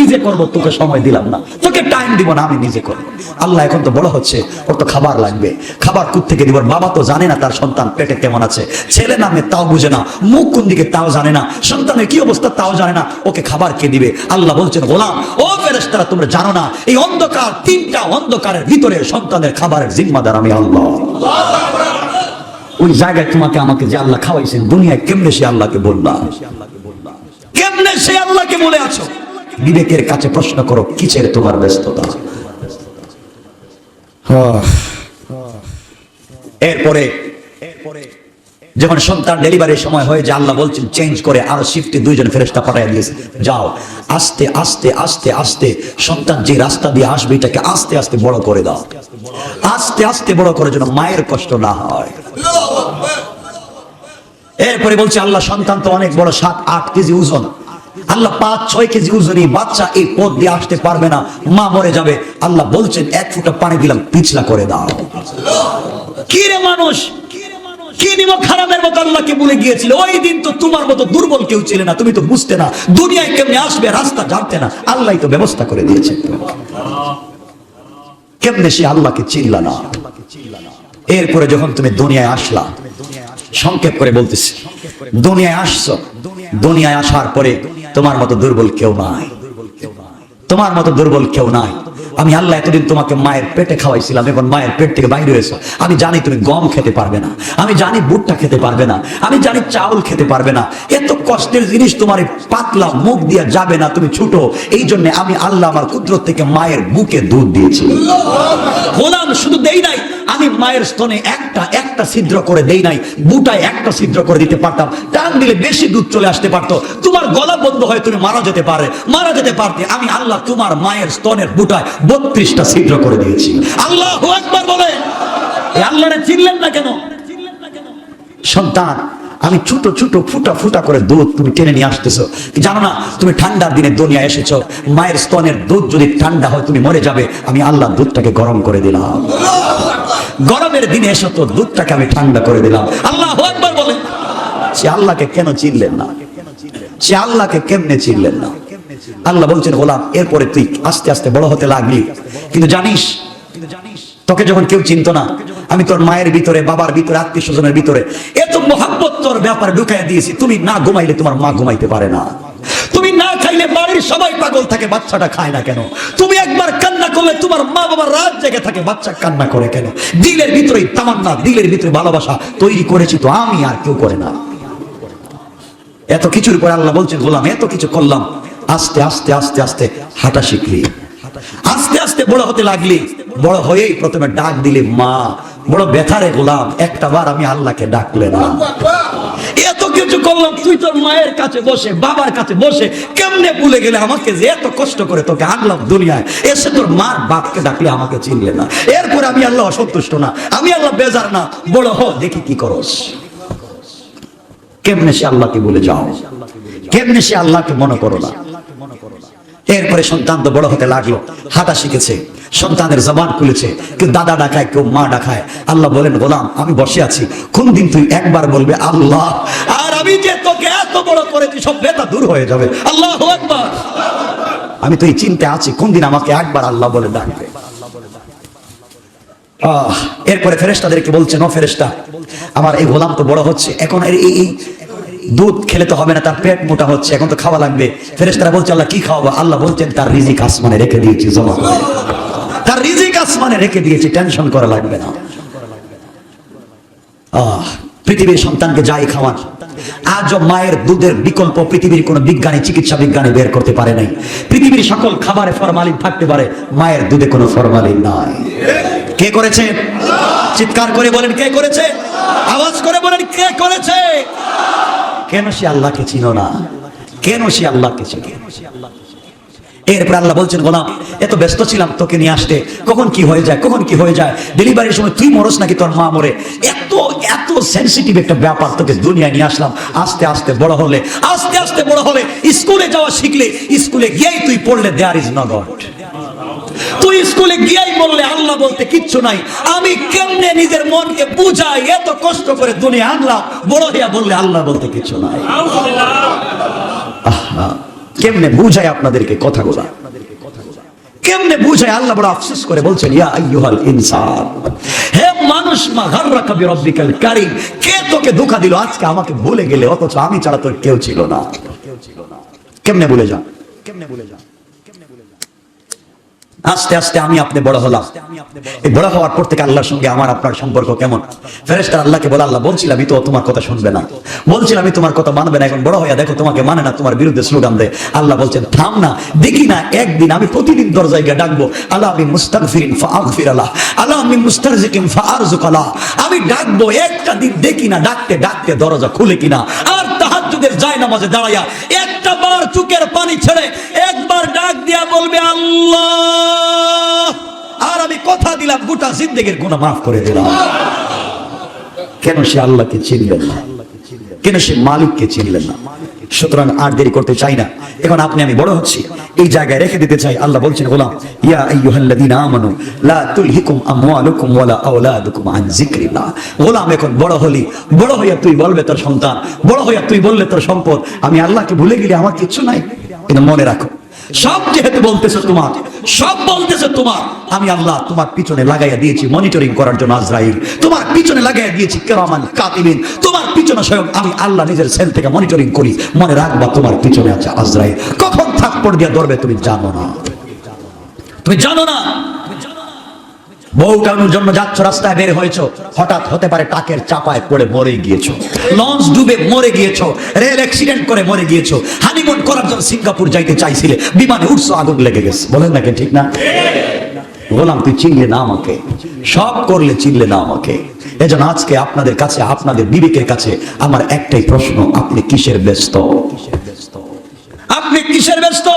নিজে করবো, তোকে সময় দিলাম না, তোকে টাইম দিব না, আমি নিজে করবো। আল্লাহ এখন তো বড় হচ্ছে, ওর তো খাবার লাগবে, খাবার কোত্থেকে দিব? বাবা তো জানে না তার সন্তান পেটে কেমন আছে, ছেলে নামে তাও বুঝে না, মুখ কোন দিকে তাও জানে না, সন্তানের কি অবস্থা তাও জানে না, ওকে খাবার কে দিবে? আল্লাহ বলছেন গোলাম ও ফেরেশতারা তোমরা জানো না, এই অন্ধকার, 3টা অন্ধকারের ভিতরে সন্তানের খাবারের জিম্মাদার আমি আল্লাহ। ওই জায়গায় তোমাকে আমাকে যে আল্লাহ খাওয়াইছেন, দুনিয়ায় কেমনে সে আল্লাহকে বললাম? কেমনে সে আল্লাহকে বলে আছো? বিবেকের কাছে প্রশ্ন করো, কিসের তোমার ব্যস্ততা? এরপরে যখন সন্তান ডেলিভারির সময় হয়ে যায়, আল্লাহ বলছেন চেঞ্জ করে আরো শিফটে 2জন ফেরেশতা পাঠিয়ে দিয়েছে, যাও আস্তে আস্তে আস্তে আস্তে সন্তান যে রাস্তা দিয়ে আসবে এটাকে আস্তে আস্তে বড় করে দাও, আস্তে আস্তে বড় করে যেন মায়ের কষ্ট না হয়। এরপরে বলছে আল্লাহ সন্তান তো অনেক বড়, 7-8 কেজি ওজন, আল্লাহ 5-6 কেজি ওজনী বাচ্চা এই পথ দিয়ে আসতে পারবে না, মা মরে যাবে। আল্লাহ বলছেন 1 ফোঁটা পানি দিলাম, পিছলা করে দাও। কি রে মানুষ, কি নিম খারাপের মতো আল্লাহকে বলে গিয়েছিল? ওই দিন তো তোমার মতো দুর্বল কেউ ছিল না, তুমি তো বুঝতে না দুনিয়ায় কেমনে আসবে, রাস্তা জানতে না, আল্লাহ তো ব্যবস্থা করে দিয়েছে। কেমনে সে আল্লাহকে চিনলা না? এরপরে যখন তুমি দুনিয়ায় আসলা, সংক্ষেপ করে বলতেছি, দুনিয়ায় আসছো, দুনিয়ায় আসার পরে তোমার মতো দুর্বল কেউ নাই, তোমার মতো দুর্বল কেউ নাই। আমি আল্লাহ এতদিন তোমাকে মায়ের পেটে খাওয়াইছিলাম, এখন মায়ের পেট থেকে বাইরে হয়েছো। আমি জানি তুমি গম খেতে পারবে না, আমি জানি ভুট্টা খেতে পারবে না, আমি জানি চাউল খেতে পারবে না। এত কষ্টের জিনিস তোমার পাতলা মুখ দিয়ে যাবে না, তুমি ছোট। এই জন্য আমি আল্লাহ আমার কুদরত থেকে মায়ের বুকে দুধ দিয়েছি। গোলাম শুধু দেই নাই, আমি মায়ের স্তনে একটা ছিদ্র করে দেই নাই, বুটায় একটা ছিদ্র করে দিতে পারতাম। টান দিলে বেশি দুধ চলে আসতে পারতো, তোমার গলা বন্ধ হয়ে তুমি মারা যেতে পারতে। আমি আল্লাহ তোমার মায়ের স্তনের বুটায় 32টা ছিদ্র করে দিয়েছি। আল্লাহু আকবার বলে। এই আল্লাহরে চিনলেন না কেন? সন্তান, আমি ছোট ছোট ফুটা ফুটা করে দুধ তুমি টেনে নিয়ে আসতেছো। জানো না তুমি ঠান্ডার দিনে দুনিয়া এসেছো, মায়ের স্তনের দুধ যদি ঠান্ডা হয় তুমি মরে যাবে। আমি আল্লাহ দুধটাকে গরম করে দিলাম। গরমের দিনে এসো তো দুধটাকে আমি ঠান্ডা করে দিলাম। আল্লাহু আকবার বলে। সে আল্লাহকে কেন চিনলেন না? সে আল্লাহকে কেমনে চিনলেন না? আল্লাহ বলছেন, গোলাম এরপরে তুই আস্তে আস্তে বড় হতে লাগলি, কিন্তু জানিস তোকে যখন কেউ চিনতো না, আমি তোর মায়ের ভিতরে, বাবার ভিতরে, আত্মীয় স্বজনের ভিতরে এত মোহাব্বত তোর ব্যাপারে ঢুকাই দিয়েছি। তুমি না ঘুমাইলে তোমার মা ঘুমাইতে পারে না, তুমি না খাইলে বাড়ির সবাই পাগল থাকে, বাচ্চাটা খায় না কেন? তুমি একবার কান্না করলে তোমার মা বাবা রাত জেগে থাকে, বাচ্চা কান্না করে কেন? দিলের ভিতরে তামান্না, দিলের ভিতরে ভালোবাসা তৈরি করেছি তো আমি, আর কেউ করে না। এত কিছুর পরে আল্লাহ বলছেন, গোলাম এত কিছু করলাম, আস্তে আস্তে আস্তে আস্তে হাঁটা শিখলি, আস্তে আস্তে বড় হতে লাগলি। বড় হয়েই প্রথমে ডাক দিলি মা। বড় ব্যথারে গোলাম, একটা বার আমি আল্লাহকে ডাকলে না। এত কিছু করলাম, তুই তোর মায়ের কাছে বসে, বাবার কাছে বসে কেমনে ভুলে গেলে আমাকে, যে এত কষ্ট করে তোকে আনলাম দুনিয়ায়, এসে তোর মার বাপকে ডাকলে আমাকে চিনলে না। এরপরে আমি আল্লাহ অসন্তুষ্ট না, আমি আল্লাহ বেজার না। বড় হ, দেখি কি করস। কেমনে সে আল্লাহকে ভুলে যাও, কেমনে সে আল্লাহকে মনে করো না। এরপরে সন্তান তো বড় হতে লাগলো, হাঁটা শিখেছে, সন্তানের জবান খুলেছে, কেউ দাদা ডাকায়, কেউ মা ডাকায়। আল্লাহ বলেন, গোলাম আমি বসে আছি, কোন দিন তুই একবার বলবে আল্লাহ, আর আমি যে তোকে এত বড় করেছি সব ব্যথা দূর হয়ে যাবে। আল্লাহু আকবার। আমি তো এই চিন্তা আছি, কোন দিন আমাকে একবার আল্লাহ বলে ডাকবে। এরপরে ফেরেশতাদেরকে বলছেন, ও ফেরেশতা, আমার এই গোলাম তো বড় হচ্ছে, এখন এই দুধ খেলে তো হবে না, তার পেট মোটা হচ্ছে, এখন তো খাওয়া লাগবে। ফেরেশতারা বলছে, আল্লাহ কি খাওয়াবো? আল্লাহ বলছেন, তার রিজিক আসমানে রেখে দিয়েছি, জমা করে। তার রিজিক আসমানে রেখে দিয়েছি, টেনশন করা লাগবে না। পৃথিবীর সন্তানকে যাই খাওয়ান, আজ মায়ের দুধের বিকল্প পৃথিবীর কোন বিজ্ঞানী, চিকিৎসা বিজ্ঞানী বের করতে পারে নাই। পৃথিবীর সকল খাবারে ফরমালিন থাকতে পারে, মায়ের দুধে কোনো ফরমালিন নাই। কে করেছে? চিৎকার করে বলেন, কে করেছে? আওয়াজ করে বলেন, কে করেছে? কেন সে আল্লাহকে চিনো না? কেন সে আল্লাহকে চিনো? এরপর আল্লাহ বলছেন, গোলাম এত ব্যস্ত ছিলাম তোকে নিয়ে আসতে, কখন কি হয়ে যায়, কখন কি হয়ে যায়। ডেলিভারির সময় তুই মরস নাকি তোর মা মরে, এত এত সেনসিটিভ একটা ব্যাপার, তোকে দুনিয়ায় নিয়ে আসলাম। আস্তে আস্তে বড় হলে, আস্তে আস্তে বড় হলে, স্কুলে যাওয়া শিখলে, স্কুলে গিয়েই তুই পড়লে দেয়ার ইজ নো গড। তুই স্কুলে গিয়েই বললে আল্লাহ বলতে কিচ্ছু নাই। আমি কেমনে নিজের মনকে বুঝাই, এত কষ্ট করে দুনিয়া আনলাম, বড় হইয়া বললে আল্লাহ বলতে কিচ্ছু নাই। কেমনে বুঝাই আপনাদেরকে কথাগুলা, কেমনে বুঝাই? আল্লাহ বড় আফসোস করে বলছেন, ইয়া আইয়ুহাল ইনসান, হে মানুষ, মা গাররাকা বিরাব্বিকাল কারীম, কে তোকে ধোঁকা দিল? আজকে আমাকে ভুলে গেলে, অথচ আমি ছাড়া তোর কেউ ছিল না। কেমনে ভুলে যা, কেমনে ভুলে যা। আস্তে আস্তে আমি আপনি বড় হলাম। এই বড় হওয়ার পর থেকে আল্লাহর সঙ্গে আমার আপনার সম্পর্ক কেমন? ফেরেশতারা আল্লাহকে বলে, আল্লাহ বলছিলাম তো তোমার কথা শুনবে না, বলছিলাম তোমার কথা মানবে না, এখন বড় হইয়া দেখো তোমাকে মানে না, তোমার বিরুদ্ধে স্লোগান দেয়। আল্লাহ বলছেন, থাম না, দেখি না একদিন আমি প্রতিদিন দরজায় গিয়ে ডাকবো, আল্লাহ আমি মুস্তাগফিরিন ফাআগফির আলাহ, আল্লাহ আমি মুস্তারজিকিন ফাআরজুক আলাহ। আমি ডাকবো, একটা দিন দেখি না ডাকতে ডাকতে দরজা খুলে কিনা। আর তাহাজ্জুদের জায়নামাজে দাঁড়াইয়া একটা বার চোখের পানি ছেড়ে একবার ডাক দিয়া বলবে আল্লাহ, আর আমি কথা দিলাম গোটা জিন্দেগীর গুনাহ মাফ করে দিলাম। কেন সে আল্লাহকে চিনলেন না? কেন সে মালিককে চিনলেন না? সুতরাং আর দেরি করতে চাই না, এখন আপনি আমি বড় হচ্ছি, এই জায়গায় রেখে দিতে চাই। আল্লাহ বলছেন, গোলাম ইয়া আইয়ুহাল্লাযীনা আমানু লা তুলহিকুম আমওয়ালুকুম ওয়ালা আওলাদুকুম আন যিকরিল্লাহ। গোলাম এখন বড় হলি, বড় হইয়া তুই বলবে তোর সন্তান, বড় হইয়া তুই বললে তোর সম্পদ, আমি আল্লাহকে ভুলে গেলে আমার কিছু নাই। কিন্তু মনে রাখো, সব যেহেতু বলতেছে তোমার, সব বলতেছে তোমার, আমি আল্লাহ তোমার পিছনে লাগাইয়া দিয়েছি মনিটরিং করার জন্য আজরাইল, তোমার পিছনে লাগাইয়া দিয়েছি কিরামান কাতিবিন, তোমার পিছনে স্বয়ং আমি আল্লাহ নিজের সেল থেকে মনিটরিং করি। মনে রাখবা তোমার পিছনে আছে আজরাইল, কখন থাপ্পড় দিয়ে ধরবে তুমি জানো না, তুমি জানো না। বউ কারণের জন্য যাচ্ছ, রাস্তায় বের হয়েছো, হঠাৎ হতে পারে টাকের চাপায় পড়ে মরে গিয়েছো, লঞ্চ ডুবে মরে গিয়েছো, রেল অ্যাক্সিডেন্ট করে মরে গিয়েছো, হানিমুন করার জন্য সিঙ্গাপুর যাইতে চাইছিলে, বিমানে উঠছো, আগুন লেগে গেছে। বলেন নাকি ঠিক না? বললাম তুই চিনলে না আমাকে, সব করলে চিনলে না আমাকে। এজন্য আজকে আপনাদের কাছে, আপনাদের বিবেকের কাছে আমার একটাই প্রশ্ন, আপনি কিসের ব্যস্ত? আপনি কিসের ব্যস্ত?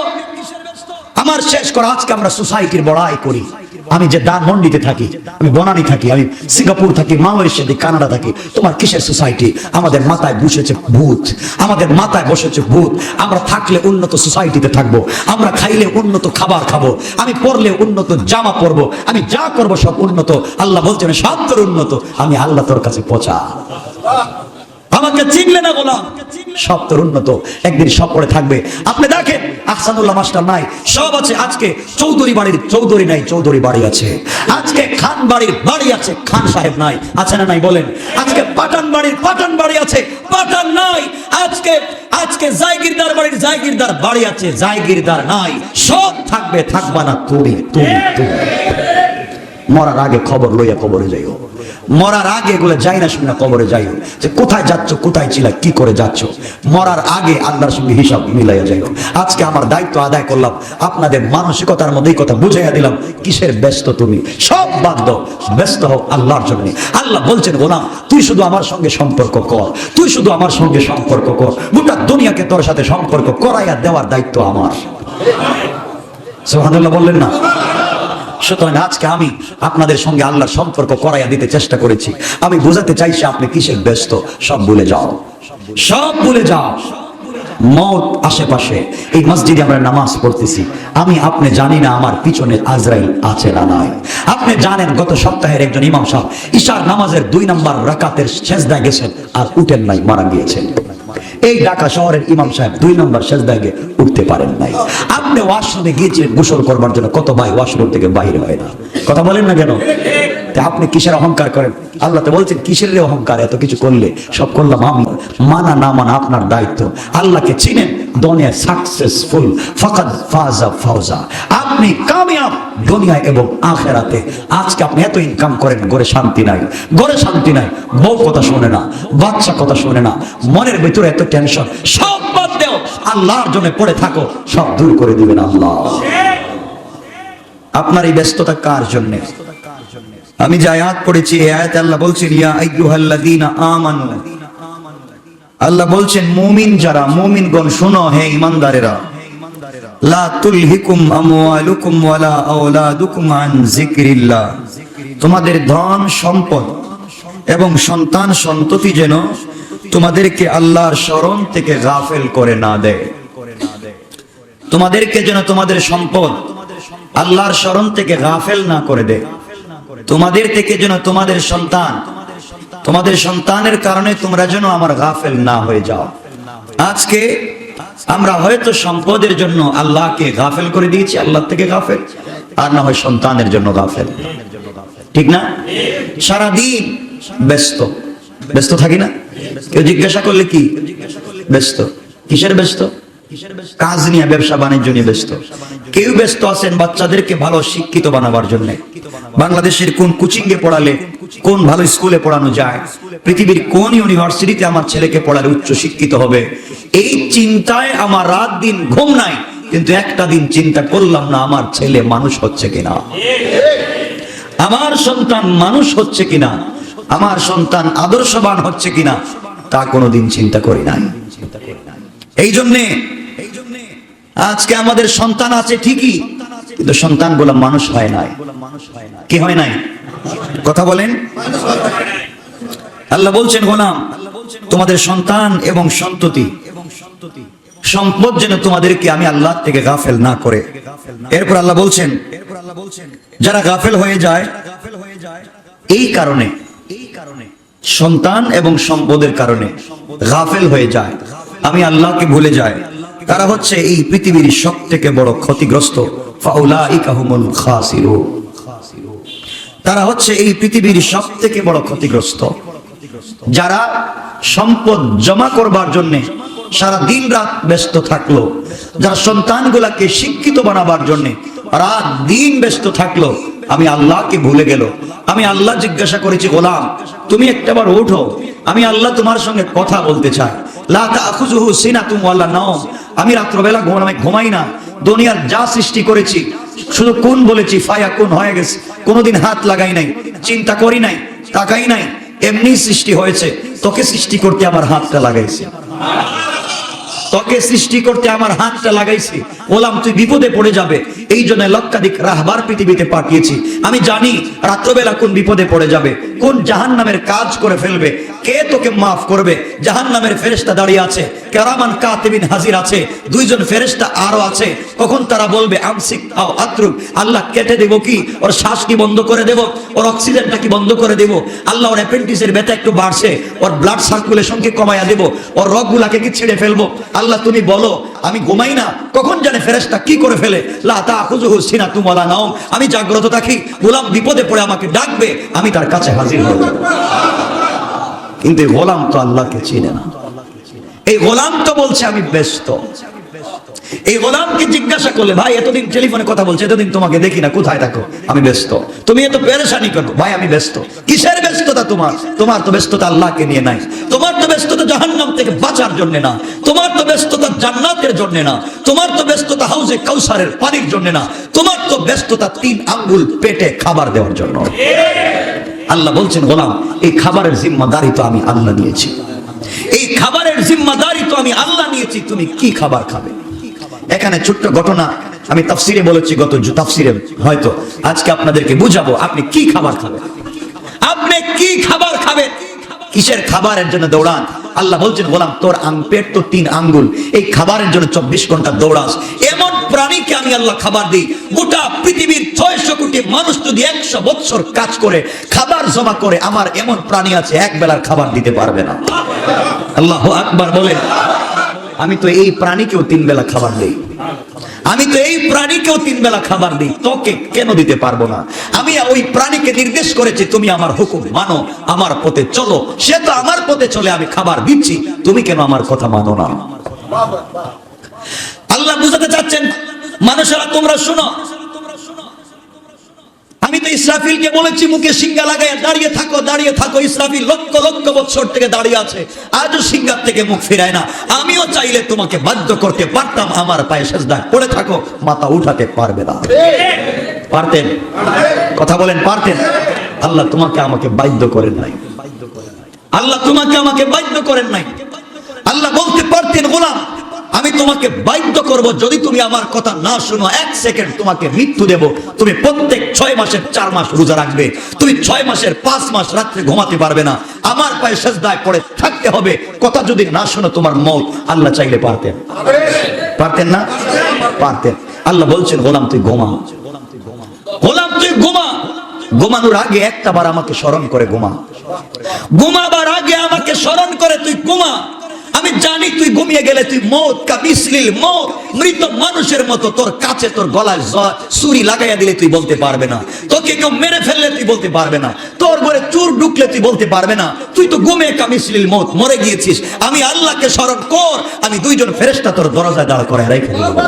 আমার শেষ করা, আজকে আমরা সোসাইটির বড়াই করি। আমি যে ধানমন্ডিতে থাকি, আমি বনানী থাকি, আমি সিঙ্গাপুর থাকি, মালয়েশিয়া থাকি, কানাডা থাকি, তোমার কিসের সোসাইটি? আমাদের মাথায় বসেছে ভূত, আমাদের মাথায় বসেছে ভূত। আমরা থাকলে উন্নত সোসাইটিতে থাকবো, আমরা খাইলে উন্নত খাবার খাবো, আমি পড়লে উন্নত জামা পরবো, আমি যা করবো সব উন্নত। আল্লাহ বলছেন সব তোর উন্নত, আমি আল্লাহ তোর কাছে পৌঁছা। আমাকে চিনলে না গোলাম, সব তোর উন্নত, একদিন সব পড়ে থাকবে। আপনি দেখেন আহসানুল্লাহ মাস্টার নাই, সব আছে। আজকে চৌধুরী বাড়ির চৌধুরী নাই, চৌধুরী বাড়ি আছে। আজকে খান বাড়ির বাড়ি আছে, খান সাহেব নাই, আছে না নাই বলেন? আজকে পাঠান বাড়ির পাঠান বাড়ি আছে, পাঠান নাই। আজকে আজকে জায়গিরদার বাড়ির জায়গিরদার বাড়ি আছে, জায়গিরদার নাই। সব থাকবে, থাকবা না তুমি, তুমি তুমি। মরার আগে খবর লইয়া কবরে যাইও, মরার আগে এগুলো যাই না শুনে কবরে যাইও, যে কোথায় যাচ্ছ, কোথায় ছিলা, কি করে যাচ্ছ। মরার আগে আল্লাহর সঙ্গে হিসাব মিলাইয়া যাইও। আজকে আমার দায়িত্ব আদায় করলাম, আপনাদের মানসিকতার মধ্যেই কথা বুঝাইয়া দিলাম। কিসের ব্যস্ত তুমি? সব বাদ দাও, ব্যস্ত হও আল্লাহর জন্য। আল্লাহ বলছেন গোলাম তুই শুধু আমার সঙ্গে সম্পর্ক কর, তুই শুধু আমার সঙ্গে সম্পর্ক কর, গোটা দুনিয়াকে তোর সাথে সম্পর্ক করাইয়া দেওয়ার দায়িত্ব আমার। সুবহানাল্লাহ বললেন না? সুতরাং আজকে আমি আপনাদের সঙ্গে আল্লাহর সম্পর্ক করাইয়া দিতে চেষ্টা করেছি। আমি বোঝাতে চাইছি আপনি কিসের ব্যস্ত, সব ভুলে যাও, সব ভুলে যাও। মওত আশেপাশে, এই মসজিদে আমরা নামাজ পড়তেছি, আমি আপনি জানি না আমার পিছনে আজরাইল আছে না নাই। আপনি জানেন গত সপ্তাহের একজন ইমাম সাহেব ইশার নামাজের 2 নম্বর রাকাতের সেজদায় গেছেন আর উঠেন নাই, মারা গিয়েছেন। এই ঢাকা শহরের ইমাম সাহেব 2 নম্বর সেজদায় গিয়ে উঠতে পারেন নাই। আপনি ওয়াশরুমে গিয়েছিলেন গোসল করবার জন্য, কত ভাই ওয়াশরুম থেকে বাইরে হয় না, কথা বলেন না কেন? আপনি কিসের অহংকার করেন? আল্লাহ তো বলছেন কিসের অহংকার, এত কিছু করলে সব করলাম আমি। মানা না মানা আপনার দায়িত্ব। আল্লাহকে চিনেন, দুনিয়া সাকসেসফুল, ফাকাদ ফাজা ফাওজা, আপনি কামিয়াব দুনিয়ায় এবং আখিরাতে। আজকে আপনি এত ইনকাম করেন, ঘরে শান্তি নাই, ঘরে শান্তি নাই, বউ কথা শুনে না, বাচ্চা কথা শুনে না, মনের ভিতরে এত টেনশন। সব বাদ দাও, আল্লাহর জন্য পড়ে থাকো, সব দূর করে দিবেন আল্লাহ। আপনার এই ব্যস্ততা কার জন্য? আমি যে আয়াত পড়েছি, এই আয়াতে আল্লাহ বলছেন ইয়া আইয়ুহাল্লাযীনা আমানু, আল্লাহ বলছেন মুমিন যারা, মুমিনগণ শোনো হে ঈমানদারেরা, লা তুলহিকুম আমওয়ালুকুম ওয়ালা আওলাদুকুম আন যিকরিল্লাহ, তোমাদের ধন সম্পদ এবং সন্তান সন্ততি যেন তোমাদেরকে আল্লাহর স্মরণ থেকে গাফেল করে না দেয়। তোমাদেরকে যেন তোমাদের সম্পদ আল্লাহর স্মরণ থেকে গাফেল না করে দেয়। তোমাদের থেকে যেন তোমাদের সন্তান, তোমাদের সন্তানের কারণে তোমরা যেন আমার গাফেল না হয়ে যাও। আজকে আমরা হয়তো সম্পদের জন্য আল্লাহকে গাফেল করে দিয়েছি, আল্লাহ থেকে গাফেল, আর না হয় সন্তানের জন্য গাফেল, ঠিক না? সারাদিন ব্যস্ত, ব্যস্ত থাকি না? কেউ জিজ্ঞাসা করলে কি ব্যস্ত, কিসের ব্যস্ত? কাজ নিয়ে, ব্যবসা বাণিজ্য নিয়ে ব্যস্ত। কেউ ব্যস্ত আছেন বাচ্চাদেরকে ভালো শিক্ষিত বানাবার জন্য, বাংলাদেশের কোন কোচিং এ পড়ালে কোন ভালো স্কুলে পড়ানো যায়, পৃথিবীর কোন ইউনিভার্সিটিতে আমার ছেলেকে পড়ালে উচ্চ শিক্ষিত হবে, এই চিন্তায় আমার রাত দিন ঘুম নাই। কিন্তু একটা দিন চিন্তা করলাম না আমার ছেলে মানুষ হচ্ছে কিনা, আমার সন্তান মানুষ হচ্ছে কিনা, আমার সন্তান আদর্শবান হচ্ছে কিনা, তা কোনোদিন চিন্তা করি নাই। এই জন্যে আজকে আমাদের সন্তান আছে ঠিকই, কিন্তু সন্তানগুলো মানুষ হয় নাই। কি হয় নাই? কথা বলেন। আল্লাহ বলছেন গোলাম তোমাদের সন্তান এবং সন্ততি সম্পদ যেন তোমাদেরকে আমি আল্লাহ থেকে গাফেল না করে। এরপর আল্লাহ বলছেন যারা গাফেল হয়ে যায় এই কারণে, সন্তান এবং সম্পদের কারণে গাফেল হয়ে যায়, আমি আল্লাহকে ভুলে যায়, তারা হচ্ছে এই পৃথিবীর সবথেকে বড় ক্ষতিগ্রস্ত। ফাউলাইকা হুমুল খাসিরুন, তারা হচ্ছে এই পৃথিবীর সবথেকে বড় ক্ষতিগ্রস্ত, যারা সম্পদ জমা করবার জন্য সারা দিন রাত ব্যস্ত থাকলো, যারা সন্তানগুলাকে শিক্ষিত বানাবার জন্য রাত দিন ব্যস্ত থাকলো, আমি আল্লাহকে ভুলে গেল। আমি আল্লাহ জিজ্ঞাসা করেছি, গোলাম তুমি একটাবার ওঠো, আমি আল্লাহ তোমার সঙ্গে কথা বলতে চাই। লা তাখুযুহু সিনাতুন ওয়ালা নাওম, আমি রাত্রবেলা ঘুমাই না। দুনিয়ার যা সৃষ্টি করেছি শুধু কোন বলেছি, ফায়াকুন হয়ে গেছে। কোনোদিন হাত লাগাই নাই, চিন্তা করি নাই, তাকাই নাই, এমনি সৃষ্টি হয়েছে। তোকে সৃষ্টি করতে আমার হাতটা লাগাইছি, তোকে সৃষ্টি করতে আমার হাতটা লাগাইছি। বললাম তুই বিপদে পড়ে যাবে, এই জন্য লক্ষাধিক রাহবার পৃথিবীতে পাঠিয়েছি। আমি জানি রাত্রবেলা কোন বিপদে পড়ে যাবে, কোন জাহান্নামের কাজ করে ফেলবে, কে তোকে মাফ করবে। জাহান্নামের ফেরেশতা দাঁড়িয়ে আছে, কিরামান কাতিবিন হাজির আছে, দুইজন ফেরেশতা আরো আছে। কখন তারা বলবে আমসিক আও আতরুক, আল্লাহ কেটে দেব কি, ওর শ্বাস কি বন্ধ করে দেব, ওর অক্সিজেনটা কি বন্ধ করে দেব, আল্লাহ ওর অ্যাপেন্ডিক্সের ব্যথা একটু বাড়ছে, ওর ব্লাড সার্কুলেশন কি কমায়া দেব, ওর রগগুলাকে কি ছিঁড়ে ফেলবো। আল্লাহ তুমি বলো, আমি ঘুমাই না, কখন জানে ফেরেশতা কি করে ফেলে। লা তাখুযুহু সিনাতুন ওয়ালা নাওম, আমি জাগ্রত থাকি। গোলাম বিপদে পড়ে আমাকে ডাকবে, আমি তার কাছে হাজির হব। কিন্তু গোলাম তো আল্লাহকে চিনে না। এই গোলাম তো বলছে আমি ব্যস্ত। এই গোলামকে জিজ্ঞাসা করলে, ভাই এতদিন টেলিফোনে কথা বলছে, এতদিন তোমাকে দেখি না, কোথায় থাকো? আমি ব্যস্ত। তুমি এত পেরেশানি করো, ভাই আমি ব্যস্ত। কিসের ব্যস্ততা তোমার? তোমার তো ব্যস্ততা আল্লাহকে নিয়ে নাই, তোমার তো ব্যস্ততা জাহান্নাম থেকে বাঁচার জন্য না, তোমার তো ব্যস্ততা জান্নাতের জন্য না, তোমার তো ব্যস্ততা হাউজে কাউসারের পানির জন্য না, তোমার তো ব্যস্ততা 3 আঙ্গুল পেটে খাবার দেওয়ার জন্য। আল্লাহ বলছেন, গোলাম এই খাবারের জিম্মাদারি তো আমি আল্লাহ নিয়েছি, এই খাবারের জিম্মাদারি তো আমি আল্লাহ নিয়েছি। তুমি কি খাবার খাবে? এখানে ছোট্ট ঘটনা আমি তাফসিরে বলেছি, গত তাফসিরে হয়তো আজকে আপনাদেরকে বুঝাবো। আপনি কি খাবার খাবেন? আপনি কি খাবার খাবেন? কিসের খাবারের জন্য দৌড়ান? আল্লাহ বলছেন, গোলাম তোর পেট তো 3 আঙ্গুল, এই খাবারের জন্য 24 ঘন্টা দৌড়াস। এমন প্রাণীকে আমি আল্লাহ খাবার দিই, গোটা পৃথিবীর 600 কোটি মানুষ যদি 100 বছর কাজ করে খাবার জমা করে, আমার এমন প্রাণী আছে এক বেলার খাবার দিতে পারবে না। আল্লাহু আকবার বলেন। আমি তো এই প্রাণীকেও 3 বেলা খাবার দিই, আমি তো এই প্রাণীকেও 3 বেলা খাবার দিই, তোকে কেন দিতে পারবো না? আমি ওই প্রাণীকে নির্দেশ করেছি, তুমি আমার হুকুম মানো, আমার পথে চলো। সে তো আমার পথে চলে, আমি খাবার দিচ্ছি, তুমি কেন আমার কথা মানো না? আল্লাহ বুঝাতে চাচ্ছেন, মানুষেরা তোমরা শুনো, আমি তো ইসরাফিলকে বলেছি মুখে সিংহা লাগায় দাঁড়িয়ে থাকো, দাঁড়িয়ে থাকো। ইসরাফিল লক্ষ লক্ষ বছর থেকে দাঁড়িয়ে আছে, আজও সিংহার থেকে মুখ ফিরায় না। আমিও চাইলে তোমাকে বাধ্য করতে পারতাম, আমার পায়ে সেজদায় পড়ে থাকো, মাথা উঠাতে পারবে না। পারতেন? কথা বলেন, পারতেন? আল্লাহ তোমাকে আমাকে বাধ্য করেন নাই, আল্লাহ তোমাকে আমাকে বাধ্য করেন নাই। আল্লাহ বলতে পারতেন, গোলাম আমি তোমাকে বাধ্য করব, যদি তুমি আমার কথা না শুনো 1 সেকেন্ড তোমাকে মৃত্যু দেব। তুমি প্রত্যেক 6 মাসের 4 মাস রোজা রাখবে, তুমি 6 মাসের 5 মাস রাত্রে ঘুমাতে পারবে না, আমার পায়ে সেজদায় পড়ে থাকতে হবে। কথা যদি না শোনো তোমার মওত। আল্লাহ চাইলে পারতেন, পারতেন না? পারতেন। আল্লাহ বলছেন, গোলাম তুই ঘুমা, গোলাম তুই ঘুমা। ঘুমানোর আগে একটা বার আমাকে স্মরণ করে ঘুমা, ঘুমাবার আগে আমাকে স্মরণ করে তুই ঘুমা। আমি জানি তুই ঘুমিয়ে গেলে তুই মওত কা মিসলিল মওত, মৃত মানুষের মতো তোর কাছে তোর গলায় ছুরি লাগাইয়া দিলে তুই বলতে পারবে না, তোকে কেউ মেরে ফেললে তুই বলতে পারবে না, তোর ঘরে চোর ঢুকলে তুই বলতে পারবে না। তুই তো ঘুমে কা মিসলিল মওত, মরে গিয়েছিস। আমি আল্লাহকে স্মরণ কর, আমি 2 জন ফেরেশতা তোর দরজায় দাঁড় করে রেখে দেব।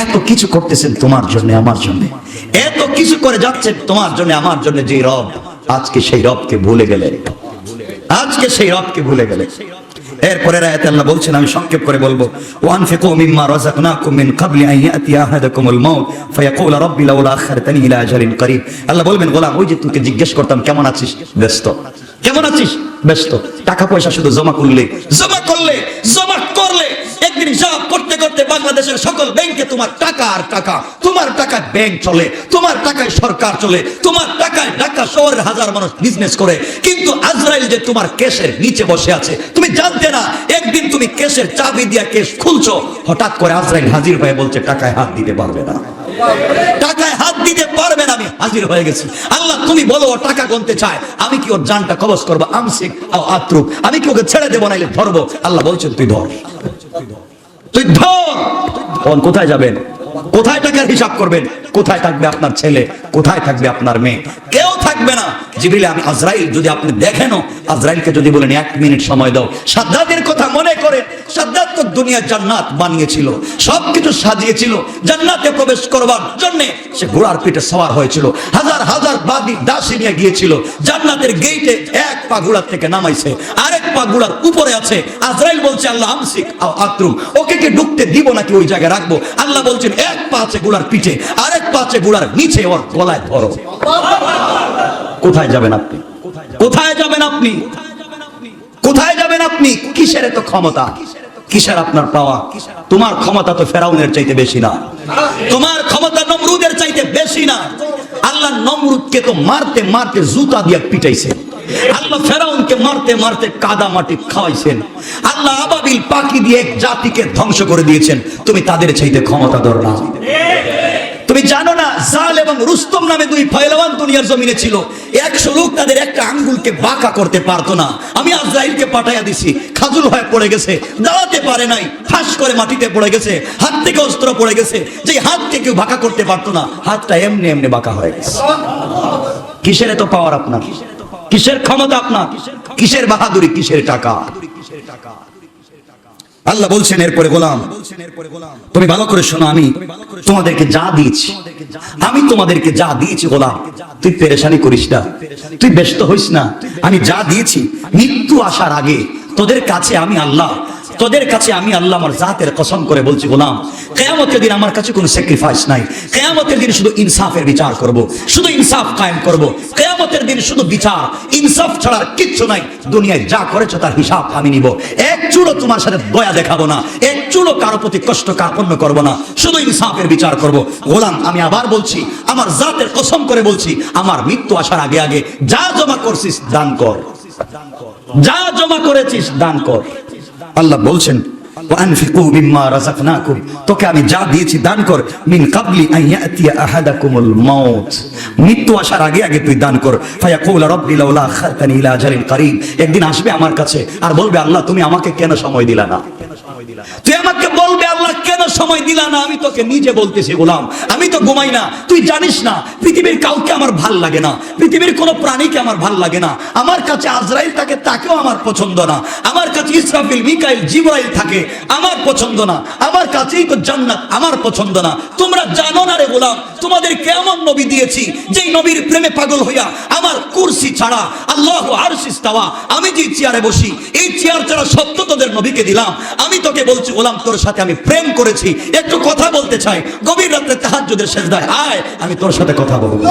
এত কিছু করতেছেন তোমার জন্য, আমার জন্য, এত কিছু করে যাচ্ছেন তোমার জন্য, আমার জন্য। যে রব, আজকে সেই রবকে ভুলে গেলে, আজকে সেই রবকে ভুলে গেলে। এরপরে আয়াতে আল্লাহ বলছেন, আমি সংক্ষেপ করে বলবো, ওয়ানফিকু মিম্মা রাযাকনাকুম মিন ক্বাবলি আন ইয়াতিয়া আহাদাকুমুল মাউত ফায়াকুল রাব্বি লাউলা আখারতানি ইলা আজালিন করিব। আল্লাহ বলবেন, গোলাম ওই যে তোকে জিজ্ঞেস করতাম কেমন আছিস, ব্যস্ত। কেমন আছিস? ব্যস্ত। টাকা পয়সা শুধু জমা করলে, জমা করলে, জমা করলে একদিন হিসাব করতে করতে বাংলাদেশের সকল ব্যাংকে তোমার টাকা আর টাকা, তোমার টাকায় ব্যাংক চলে, তোমার টাকায় সরকার চলে, তোমার টাকায় ঢাকা শহরের হাজার মানুষ বিজনেস করে। কিন্তু আজরাইল যে তোমার কেসের নিচে বসে আছে, তুমি জানতে না। একদিন তুমি কেসের চাবি দিয়া কেস খুলছো, হঠাৎ করে আজরাইল হাজির হয়ে বলছে টাকায় হাত দিতে পারবে না, টাকায় হাত দিতে পারবেন আমি হাজির হয়ে গেছি। আল্লাহ তুমি বলো ও টাকা গুনতে চায়, আমি কি ওর জানটা কবজ করবো? আমসিক আও আতরুক, আমি কি ওকে ছেড়ে দেবো নাইলে ধরবো? আল্লাহ বলছেন তুই ধর, তুই ধর। কোথায় যাবেন? কোথায় টাকার হিসাব করবেন? কোথায় থাকবে আপনার ছেলে? কোথায় থাকবে আপনার মেয়ে? কেউ থাকবে না। জিবরিল আমি আজরাইল যদি আপনি দেখেন, আজরাইলকে যদি বলেন 1 মিনিট সময় দাও, সাদ্দাতের কথা মনে করে, সাদ্দাত তো দুনিয়ার জান্নাত বানিয়েছিল, সবকিছু সাজিয়েছিল, জান্নাতে প্রবেশ করবার জন্য সে ঘোড়ার পিঠে সওয়ার হয়েছিল, হাজার হাজার বাদী দাসী নিয়ে গিয়েছিল, জান্নাতের গেটে এক পা ঘোড়ার থেকে নামাইছে, আরেক পা ঘোড়ার উপরে আছে। আজরাইল বলছে আল্লাহ আমসিক আও আতরুক, ওকে কি ঢুকতে দিব নাকি ওই জায়গায় রাখবো? আল্লাহ বলছেন এক পা আছে ঘোড়ার পিঠে, আরেক পা আছে ঘোড়ার নিচে, ওর গলায় ধরো। কোথায় যাবেন আপনি? কোথায় যাবেন আপনি? কোথায় যাবেন আপনি? কিসের এত ক্ষমতা? কিসের আপনার পাওয়া? তোমার ক্ষমতা তো ফেরাউনের চাইতে বেশি না, তোমার ক্ষমতা নমরুদের চাইতে বেশি না। আল্লাহ নমরুদকে তো মারতে মারতে জুতা দিয়ে পিটাইছে, আল্লাহ ফেরাউনকে মারতে মারতে কাদা মাটি খাওয়াইছেন, আল্লাহ আবাবিল পাখি দিয়ে এক জাতিকে ধ্বংস করে দিয়েছেন। তুমি তাদের চাইতে ক্ষমতাধর না। তুমি জানো না জাল এবং রুস্তম নামে 2 পহলওয়ান দুনিয়ার জমিনে ছিল, 100 লোক তাদের একটা আঙ্গুলকে বাঁকা করতে পারতো না। আমি আজরাইলকে পাঠাইয়া দিছি, খাজুল হয়ে পড়ে গেছে, দাঁড়াতে পারে নাই, ফাঁস করে মাটিতে পড়ে গেছে, হাত থেকে অস্ত্র পড়ে গেছে, যে হাতকে কেউ বাঁকা করতে পারতো না, হাতটা এমনি এমনি বাঁকা হয়ে গেছে। কিসের এত পাওয়ার আপনার? কিসের ক্ষমতা আপনার? কিসের বাহাদুরি? কিসের টাকা? আল্লাহ বলছেন এরপরে গোলাম তুমি ভালো করে শোনো, আমি তোমাদেরকে যা দিয়েছি, আমি তোমাদেরকে যা দিয়েছি গোলাম, তুই পেরেশানি করিস না, তুই ব্যস্ত হইস না। আমি যা দিয়েছি মৃত্যু আসার আগে তোদের কাছে আমি আল্লাহ, তোদের কাছে আমি আল্লাহ আমার জাতের কসম করে বলছি গোলাম, কিয়ামতের দিন আমার কাছে কোনো স্যাক্রিফাইস নাই। কিয়ামতের দিন শুধু ইনসাফের বিচার করব, শুধু ইনসাফ কায়েম করব। কিয়ামতের দিন শুধু বিচার, ইনসাফ ছাড়া কিচ্ছু নাই। দুনিয়ায় যা করেছো তার হিসাব আমি নিব, এক চুলও তোমার সাথে দয়া দেখাবো না, এক চুলও কারো প্রতি কষ্ট কার্পণ্য করব না, শুধু ইনসাফের বিচার করব। গোলাম আমি আবার বলছি, আমার জাতের কসম করে বলছি, আমার মৃত্যু আসার আগে আগে যা জমা করছিস দান কর, যা জমা করেছিস দান কর। আল্লাহ বলছেন ওয়ানফিকু মিম্মা রাযাকনাকুম, তোকে আমি যা দিয়েছি দান কর, মিন ক্বাবলি আন ইয়াতিয়া আহাদাকুমুল মাউত, মৃত্যু আসার আগে আগে তুই দান কর। ফায়াকুল রাব্বি লাউলা আখারতানি ইলা আজালিন করিব, একদিন আসবে আমার কাছে আর বলবে আল্লাহ তুমি আমাকে কেন সময় দিলা না? তুই আমাকে বলবে আল্লাহ কেন সময় দিলা না? আমি তোকে নিজে বলতেছি গোলাম, আমি তো ঘুমাই না, তুই জানিস না পৃথিবীর কাউকে আমার ভাল লাগে না, পৃথিবীর কোনো প্রাণীকে আমার ভাল লাগে না। আমার কাছে আজরাইল থাকে, তাকেও আমার পছন্দ না। আমার কাছে ইসরাফিল মিকাইল জিবরাইল থাকে, আমার পছন্দ না। আমার কাছেই তো জান্নাত, আমার পছন্দ না। তোমরা জানো না রে গোলাম, তোমাদের কেমন নবী দিয়েছি, যেই নবীর প্রেমে পাগল হইয়া আমার কুরসি ছাড়া আল্লাহু আরশ ইস্তাওয়া, আমি যে চেয়ারে বসি এই চেয়ার ছাড়া সত্য তোদের নবীকে দিলাম। আমি তোকে বলছি গোলাম, তোর সাথে আমি প্রেম করেছি, একটু কথা বলতে চাই, গভীর রাতে তাহাজ্জুদের সিজদায় আয়, আমি তোর সাথে কথা বলবো,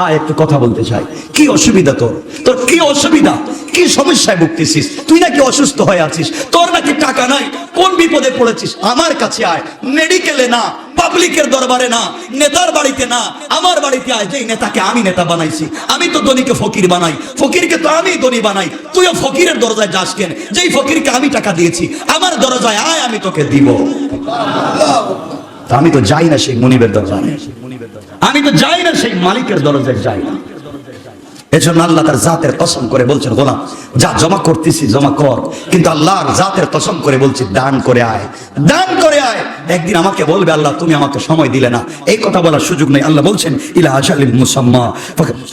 আয় একটু কথা বলতে চাই। কি অসুবিধা তোর? তোর কি অসুবিধা? কি সমস্যায় ভুগতেছিস? তুই নাকি অসুস্থ হয়ে আছিস, তোর নাকি টাকা নাই, কোন বিপদে পড়েছিস? আমার কাছে আয়, মেডিকেলে না, পাবলিকের দরবারে না, নেতার বাড়িতে না, আমার বাড়িতে আয়। যেই নেতাকে আমি নেতা বানাইছি, আমি তো ধনীকে ফকির বানাই, ফকিরকে তো আমি ধনী বানাই। তুইও ফকিরের দরজায় যাস কেন? যেই ফকিরকে আমি টাকা দিয়েছি, আমার দরজায় আয়, আমি তোকে দিব। আমি তো যাই না সেই মুনিবের দরজায়, আমি তো যাই না সেই মালিকের দরজায় যাই না। এজন্য আল্লাহ তার জাতের কসম করে বলছেন গোলাম যা জমা করতেছি জমা কর, কিন্তু আল্লাহর জাতের কসম করে বলছি দান করে আয়, দান করে আয়। একদিন আমাকে বলবে আল্লাহ তুমি আমাকে সময় দিলে না, এই কথা বলার সুযোগ নেই। আল্লাহ বলছেন ইলা আজালিন মুসাম্মা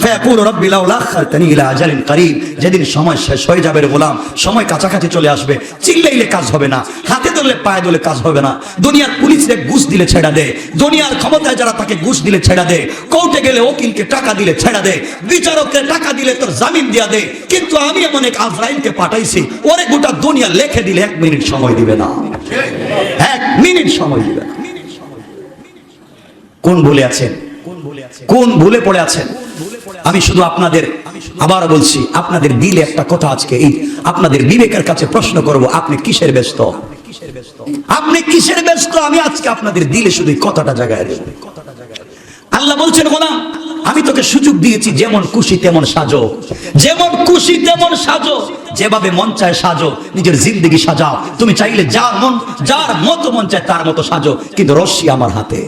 ফায়াকুলু রাব্বি লাউলা আখারতানি ইলা আজালিন করিব, যেদিন সময় শেষ হয়ে যাবে রে গোলাম, সময় কাছাকাছি চলে আসবে, চিল্লাইলে কাজ হবে না, হাতে ধরলে পায়ে ধরলে কাজ হবে না। দুনিয়ার পুলিশে ঘুষ দিলে ছেড়া দে, দুনিয়ার ক্ষমতায় যারা তাকে ঘুষ দিলে ছেড়া দে, কোর্টে গেলে ওকিলকে টাকা দিলে ছেড়া দে, বিচারককে টাকা দিলে তোর জামিন দিয়া দে। কিন্তু আমি এমন এক আজরাইলকে পাঠাইছি, ওরে গোটা দুনিয়া লেখে দিলে 1 মিনিট সময় দিবে না, 1 মিনিট সময় দিবে না। কোন ভুলে আছেন? কোন ভুলে পড়ে আছেন? আমি শুধু আপনাদের আবার বলছি, আপনাদের দিলে একটা কথা আজকে এই আপনাদের বিবেকের কাছে প্রশ্ন করব, আপনি কিসের ব্যস্ত? আপনি কিসের ব্যস্ত? আমি আজকে আপনাদের দিলে শুধু এই কথাটা জায়গায় দেব। আল্লাহ বলছেন গোলাম আমি তোকে সুযোগ দিয়েছি, যেমন খুশি তেমন সাজো, যেমন খুশি তেমন সাজো, যেভাবে মন চায় সাজো, নিজের জিন্দগি সাজাও। তুমি চাইলে যার মতো মন চায় তার মতো সাজো, কিন্তু রশ্মি আমার হাতে।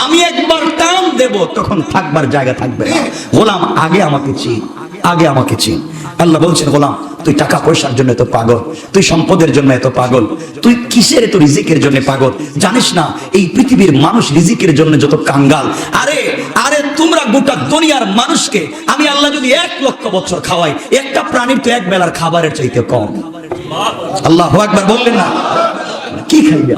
আমি একবার টান দেব, তখন থাকবার জায়গা থাকবে না। গোলাম আগে আমাকে চিন, আগে আমাকে চিন। আল্লাহ বলছেন, গোলাম তুই টাকা পয়সার জন্য এত পাগল, তুই সম্পদের জন্য এত পাগল, তুই কিসের এত রিজিকের জন্য পাগল? জানিস না এই পৃথিবীর মানুষ রিজিকের জন্য যত কাঙ্গাল। আরে আরে তোমরা গোটা দুনিয়ার মানুষকে আমি আল্লাহ যদি 1 লক্ষ বছর খাওয়াই, একটা প্রাণীর তো এক বেলার খাবারের চাইতে কম। আল্লাহু আকবার বললেন না? কি খাইবে?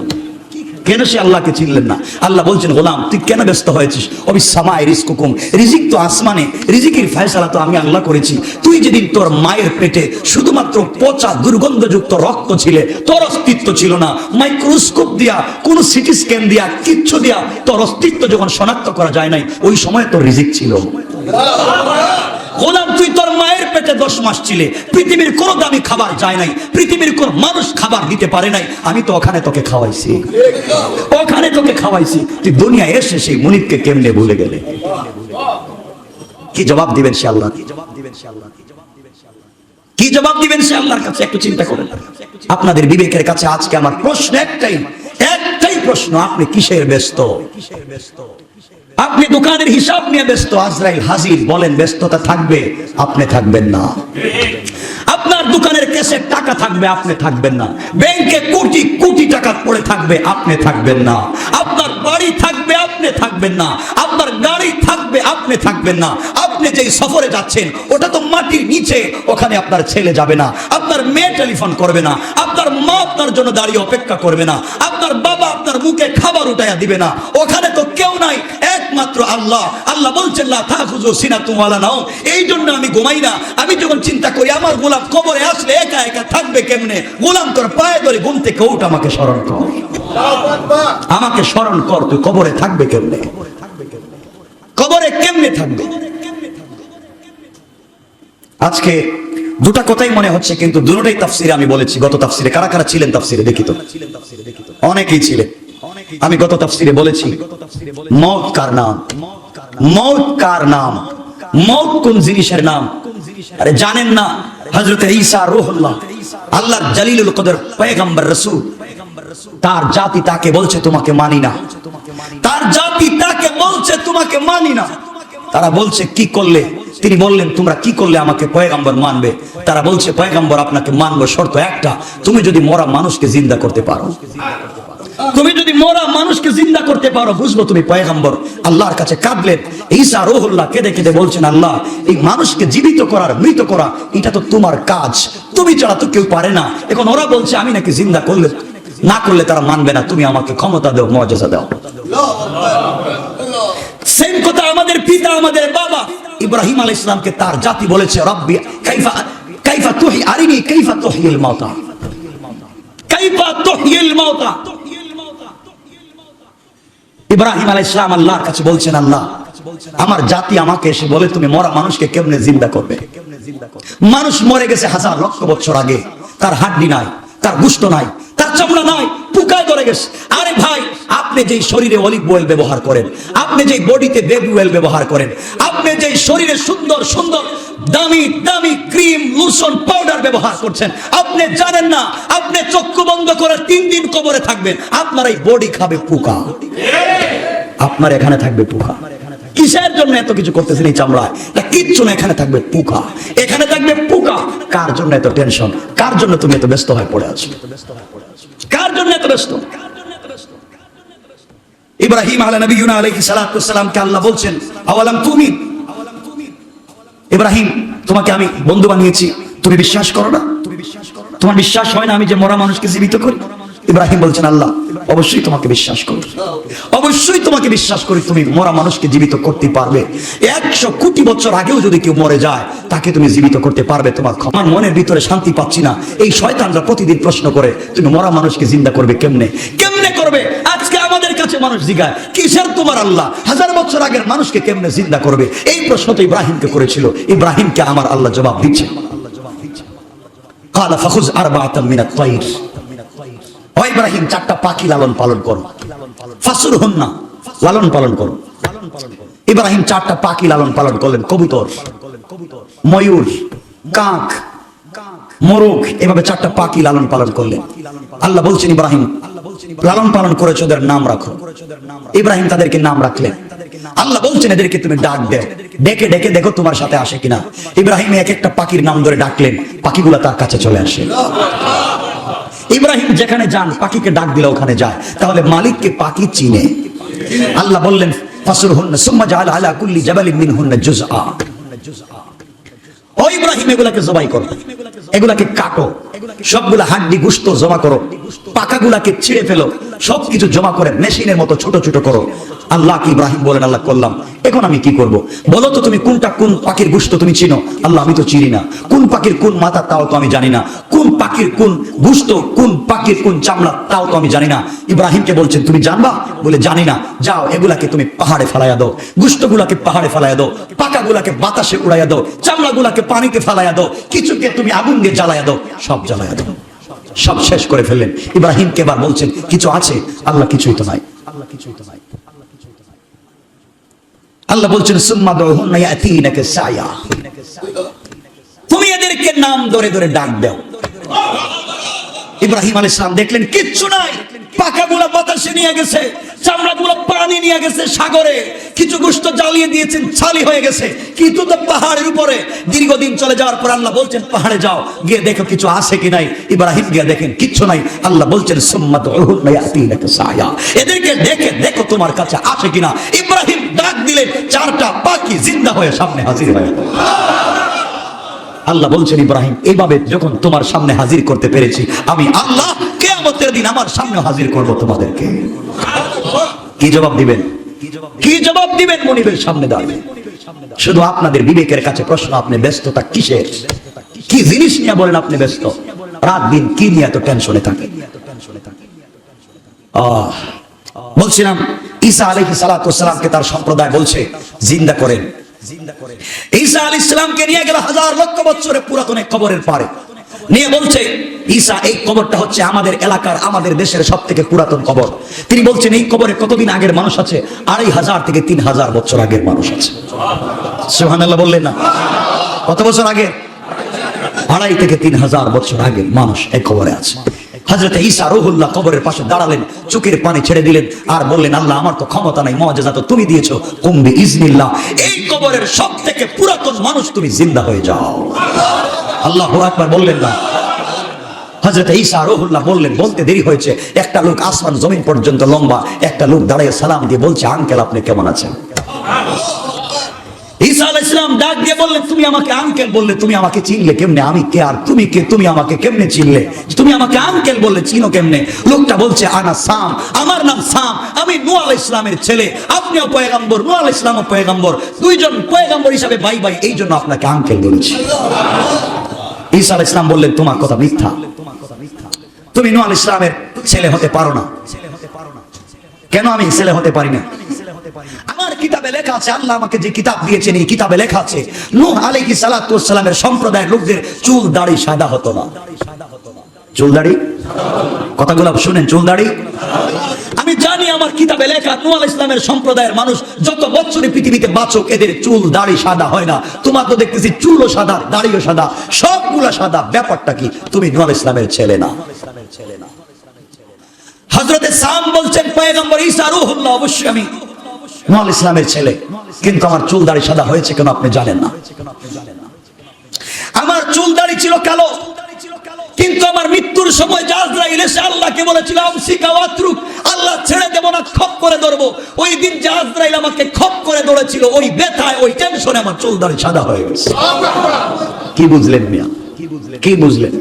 কেন সে আল্লাহকে চিনলেন না? আল্লাহ বলছেন, গোলাম তুই কেন ব্যস্ত হয়েছিস? অবিসামায়ে রিজকুকুম, রিজিক তো আসমানে, রিজিকের ফয়সালা তো আমি আল্লাহ করেছি। তুই যেদিন তোর মায়ের পেটে শুধুমাত্র পচা দুর্গন্ধযুক্ত রক্ত ছিলে, তোর অস্তিত্ব ছিল না। মাইক্রোস্কোপ দিয়া, কোন সিটি স্ক্যান দিয়া, কিচ্ছু দিয়া তোর অস্তিত্ব যখন শনাক্ত করা যায় নাই, ওই সময় তোর রিজিক ছিল। গোলাম তুই তোর মায়ের পেটে 10 মাস ছিলে, পৃথিবীর কোন দামি খাবার যায় নাই, পৃথিবীর কোন মানুষ খাবার দিতে পারে নাই, আমি তো ওখানে তোকে খাওয়াইছি, ওখানে তোকে খাওয়াইছি। তুই দুনিয়া এসে সেই মুনিবকে কেমনে ভুলে গেলে? কি জবাব দিবেন সে আল্লাহ? কি জবাব দিবেন সে আল্লাহ? কি জবাব দিবেন সে আল্লাহর কাছে? একটু চিন্তা করেন। আপনাদের বিবেকের কাছে আজকে আমার প্রশ্ন একটাই প্রশ্ন, আপনি কিসের ব্যস্ত? আপনি দোকানের হিসাব নিয়ে ব্যস্ত, আজরাইল হাজির, বলেন ব্যস্ততা থাকবে, আপনি থাকবেন না। আপনার দোকানের কেসে টাকা থাকবে, আপনি থাকবেন না। ব্যাংকে কোটি কোটি টাকা পড়ে থাকবে, আপনি থাকবেন না। আপনার বাড়ি থাকবে, আপনি থাকবেন না। আপনার গাড়ি থাকবে, আপনি থাকবেন না। আপনি যেই সফরে যাচ্ছেন ওটা তো মাটির নিচে, ওখানে আপনার ছেলে যাবে না, আপনার মেয়ে টেলিফোন করবে না, আপনার মা আপনার জন্য দাঁড়িয়ে অপেক্ষা করবে না, আপনার বাবা আপনার মুখে খাবার উঠাইয়া দিবে না। ওখানে তো কেউ নাই, একমাত্র আল্লাহ। আল্লাহ বলছেন, লা তাখুযু সিনাতুন ওয়ালা নাওম, এই জন্য আমি ঘুমাই না। আমি যখন চিন্তা করি আমার গোলাম কবরে আসলে একা একা থাকবে কেমনে, গোলাম তোর পায়ে ধরে ঘুম থেকে উঠ, আমাকে স্মরণ কর, আমাকে স্মরণ কর, তুই কবরে থাকবে কেমনে, কবরে কেমনে থাকবে? আজকে দুটা কথাই মনে হচ্ছে, কিন্তু দুটোটাই তাফসিরে আমি বলেছি। গত তাফসিরে কারা কারা ছিলেন? তাফসিরে দেখি তো, অনেকেই ছিলেন। আমি গত তাফসিরে বলেছি, মওত কার নাম? মওত কার নাম? মওত কোন জিনিসের নাম? আরে জানেন না, হযরত ঈসা রূহুল্লাহ, আল্লাহর জলিলুল কদর পয়গম্বর রাসূল, তার জাতি তাকে বলছে তোমাকে মানি না, তার জাতি তাকে বলছে তোমাকে মানি না। তারা বলছে কি করলে? তিনি বললেন, তোমরা কি করলে আমাকে পয়গম্বর মানবে? তারা বলছে, পয়গম্বর আপনাকে মানবো, শর্ত একটা, তুমি যদি মরা মানুষকে জিন্দা করতে পারো। তুমি যদি মরা মানুষকে জিন্দা করতে পারো, বুঝবো তুমি পয়গম্বর। আল্লাহর কাছে কাঁদলেন ঈসা রূহুল্লাহ, কেঁদে কেঁদে বলছেন, আল্লাহ এই মানুষকে জীবিত করার, মৃত করা, এটা তো তোমার কাজ, তুমি ছাড়া তো কেউ পারে না। এখন ওরা বলছে আমি নাকি জিন্দা করলে, না করলে তারা মানবে না, তুমি আমাকে ক্ষমতা দাও, মুআজিজা দাও। সেম কথা আমাদের পিতা, আমাদের বাবা ইব্রাহিম আলাইহিস সালামকে তার জাতি বলেছে, রব্বি কাইফা তুহি আরিনি কাইফা তুহিল মাউতা, কাইফা তুহিল মাউতা। ইব্রাহিম আলাইহিস সালাম আল্লাহর কাছে বলছেন, আল্লাহ আমার জাতি আমাকে এসে বলে তুমি মরা মানুষকে কেমনে জিন্দা করবে? মানুষ মরে গেছে হাজার লক্ষ বছর আগে, তার হাড্ডি নাই, তার গোশত নাই, তার চামড়া নাই, পোকায় ধরে গেছে। আরে ভাই, আপনি যেই শরীরে অলিভ অয়েল ব্যবহার করেন, আপনি যেই বডিতে বেবি অয়েল ব্যবহার করেন, আপনি যেই শরীরে সুন্দর সুন্দর দামি দামি ক্রিম, লোশন, পাউডার ব্যবহার করছেন, আপনি জানেন না আপনি চক্ষু বন্ধ করে 3 দিন কবরে থাকবেন, আপনার এই বডি খাবে পোকা, আপনার এখানে থাকবে পোকা। কিসের জন্য এত কিছু করতেছেন এই চামড়ায়? কিচ্ছু না, এখানে থাকবে পোকা, এখানে থাকবে পোকা। কার জন্য এত টেনশন? কার জন্য তুমি এত ব্যস্ত হয়ে পড়ে আছো? কার জন্য এত ব্যস্ত? ইব্রাহিম আলাইহিস সালাম কে আল্লাহ বলছেন, আওয়ালাম তুমিন, ইব্রাহিম তোমাকে আমি বন্ধু বানিয়েছি, তুমি বিশ্বাস করো না? তোমার বিশ্বাস হয় না আমি যে মরা মানুষকে জীবিত করি? ইব্রাহিম বলছেন, আল্লাহ অবশ্যই তোমাকে বিশ্বাস করি, অবশ্যই তোমাকে বিশ্বাস করি, তুমি মরা মানুষকে জীবিত করতে পারবে। 100 কোটি বছর আগেও যদি কেউ মরে যায়, তাকে তুমি জীবিত করতে পারবে। তোমার আমার মনের ভিতরে শান্তি পাচ্ছি না। এই শয়তানরা প্রতিদিন প্রশ্ন করে, তুমি মরা মানুষকে জিন্দা করবে কেমনে, কেমনে করবে? আজকে আমাদের কাছে মানুষ জিজ্ঞাসা, কিসের তোমার আল্লাহ 1000 বছর আগের মানুষকে কেমনে জিন্দা করবে? এই প্রশ্ন তো ইব্রাহিমকে করেছিল। ইব্রাহিমকে আমার আল্লাহ জবাব দিচ্ছে, ক্বালা ফাখুয আরবাআতাম মিনাত তায়র, ও ইব্রাহিম 4টা পাখি লালন পালন করো, ফাসুরহুন্না, লালন পালন করো। ইব্রাহিম 4টা পাখি লালন পালন করলেন, কবুতর, ময়ূর, কাক, মোরগ, এভাবে 4টা পাখি লালন পালন করলেন। আল্লাহ বলছেন ইব্রাহিম লালন পালন করেছো, ওদের নাম রাখো। ইব্রাহিম তাদেরকে নাম রাখলেন। আল্লাহ বলছেন এদেরকে তুমি ডাক দাও, ডেকে ডেকে দেখো তোমার সাথে আসে কিনা। ইব্রাহিম এক একটা পাখির নাম ধরে ডাকলেন, পাখিগুলা তার কাছে চলে আসে। ইব্রাহিম যেখানে যান পাখিকে ডাক দিলে ওখানে যায়, তাহলে মালিককে পাখি চিনে। আল্লাহ বললেন ফাসরহুন্না সুম্মা জাআলা আলা কুল্লি জাবালিন মিনহুন্না জুজআ। ও ইব্রাহিম এগুলাকে জবাই করো, এগুলাকে কাটো, সবগুলা হাড্ডি গোশত জমা করো, পাখাগুলাকে ছিঁড়ে ফেলো, সবকিছু জমা করে মেশিনের মতো ছোট ছোট করো। আল্লাহ কি ইব্রাহিম বলেন আল্লাহ করলাম, এখন আমি কি করব? বলো তো তুমি কোনটা কোন পাখির গোশত তুমি চিনো? আল্লাহ আমি তো চিনি না। কোন পাখির কোন মাথা তাও তো আমি জানি না। কোন পাখির কোন গোশত, কোন পাখির কোন চামড়া তাও তো আমি জানি না। ইব্রাহিমকে বলছেন তুমি জানবা? বলে জানি না। যাও এগুলাকে তুমি পাহাড়ে ফেলাইয়া দাও, গোশতগুলাকে পাহাড়ে ফেলাইয়া দাও, পাখাগুলাকে বাতাসে উড়াইয়া দাও, চামড়াগুলাকে পানিতে ফেলাইয়া দাও, কিছুকে তুমি আগুন দিয়ে জ্বালাইয়া দাও, সব জ্বালাইয়া দাও। সব শেষ করে ফেললেন। ইব্রাহিমকে এবার বলছেন কিছু আছে? আল্লাহ কিছুই তো নাই। আল্লাহ কিছুই তো নাই। আল্লাহ বলছেন সুম্মা দুহুন্না ইয়াতিনাকা সায়া, তুমি এদেরকে নাম ধরে ধরে ডাক দাও। ইব্রাহিম আলাইহিস সালাম দেখলেন কিচ্ছু নাই, পাখাগুলো বাতাসে নিয়ে গেছে, চামড়াগুলো পানি নিয়ে গেছে সাগরে, কিছু গোশত জ্বালিয়ে দিয়েছেন, ছালি হয়ে গেছে। কিন্তু তো পাহাড়ের উপরে দীর্ঘদিন চলে যাওয়ার পর আল্লাহ বলছেন পাহাড়ে যাও, গিয়ে দেখো কিছু আছে কি নাই। ইব্রাহিম গিয়ে দেখেন কিচ্ছু নাই। আল্লাহ বলছেন সুম্মা দুহুন্না ইয়াতিনাকা সায়া, এদেরকে দেখে দেখো তোমার কাছে আছে কিনা। ইব্রাহিম ডাক দিলেন, 4টা পাখি জিন্দা হয়ে সামনে হাজির হয়ে। আল্লাহ বলছেন ইব্রাহিম এইভাবে যখন তোমার সামনে হাজির করতে পেরেছি, আমি আল্লাহ কিয়ামতের দিন আমার সামনে হাজির করব তোমাদেরকে। কি জবাব দিবেন? কি জবাব দিবেন? মনিবের সামনে দাঁড়াবেন। শুধু আপনাদের বিবেকের কাছে প্রশ্ন, আপনি ব্যস্ততা কিসের? কি জিনিস নিয়ে বলেন আপনি ব্যস্ত? রাত দিন কি নিয়ে এত টেনশনে থাকে? বলছিলাম ঈসা আলাইহিস সালাতু ওয়াস সালামকে তার সম্প্রদায় বলছে জিন্দা করেন। ঈসা আলাইহিস সালামকে নিয়ে গেল হাজার লক্ষ বছরের পুরাতন এক কবরের পারে, নিয়ে বলছে ঈসা এই কবরটা হচ্ছে আমাদের এলাকার, আমাদের দেশের সবথেকে পুরাতন কবর। তিনি বলছেন এই কবরে কতদিন আগের মানুষ আছে? 2500 থেকে 3000 বছর আগের মানুষ আছে। সুবহানাল্লাহ বললেন না? কত বছর আগে? 2.5 থেকে 3000 বছর আগের মানুষ এই কবরে আছে। হযরত ঈসা রূহুল্লাহ কবরের পাশে দাঁড়ালেন, চোখের পানি ছেড়ে দিলেন আর বললেন আল্লাহ আমার তো ক্ষমতা নাই, মুআজিজা তো তুমি দিয়েছো, কুম বিইজনিল্লাহ, এই কবরের সবথেকে পুরাতন মানুষ তুমি জিন্দা হয়ে যাও। আল্লাহু আকবার বললেন না? হযরত ঈসা রূহুল্লাহ বললেন, বলতে দেরি হয়েছে, একটা লোক আসমান জমিন পর্যন্ত লম্বা, একটা লোক দাঁড়িয়ে সালাম দিয়ে বলছে আঙ্কেল আপনি কেমন আছেন? ঈসা আলাইহিস সালাম ডাক দিয়ে বললেন তুমি আমাকে আঙ্কেল বললে, তুমি আমাকে চিনলে কেমনে? আমি কে আর তুমি কে? তুমি আমাকে কেমনে চিনলে? তুমি আমাকে আঙ্কেল বললে, চিনো কেমনে? লোকটা বলছে আনা সাম, আমার নাম সাম, আমি নূহ আলাইহিস সালামের ছেলে, আপনিও পয়গম্বর, নূহ আলাইহিস সালামও পয়গম্বর, দুইজন পয়গম্বর হিসাবে ভাই ভাই, এই জন্য আপনাকে আঙ্কেল বলেছি। ঈসা আলাইহিস সালাম বললেন তোমার কথা মিথ্যা, তুমি নূহ আলাইহিস সালামের ছেলে হতে পারো না। কেন আমি ছেলে হতে পারি না? আমার কিতাবে লেখা আছে, আল্লাহ আমাকে যে কিতাব দিয়েছেন এই কিতাবে লেখা আছে নূহ আলাইহিস সালাতু ওয়াস সালামের সম্প্রদায়ের লোকদের চুল দাড়ি সাদা হতো না। চুল দাড়ি, কথাগুলো শুনেন, চুল দাড়ি। আমি জানি আমার কিতাবে লেখা নূহ আলাইহিস সালামের সম্প্রদায়ের মানুষ যত বছরে পৃথিবীতে বাঁচুক এদের চুল দাড়ি সাদা হয় না। তোমার তো দেখতেছি চুলও সাদা, দাড়িও সাদা, সবগুলা সাদা। ব্যাপারটা কি? তুমি নূহ আলাইহিস সালামের ছেলে না। হযরতে সাম বলছেন পয়গম্বর ঈসা রূহুল্লাহ, অবশ্যই আমি নূহ আলাইহিস সালামের ছেলে, কিন্তু আমার চুল দাড়ি সাদা হয়েছে কেন আপনি জানেন না। আমার চুল দাড়ি ছিল কালো, কিন্তু আমার মৃত্যুর সময় আজরাইল এসে আল্লাহকে বলেছিল আমসিকা ওয়াতরুক, আল্লাহ ছেড়ে দেব না, খপ করে ধরবো। ওই দিন যে আজরাইল আমাকে খপ করে ধরেছিল, ওই ব্যথায় ওই টেনশনে আমার চুল দাড়ি সাদা হয়ে গেছে। কি বুঝলেন মিয়া? কি বুঝলেন?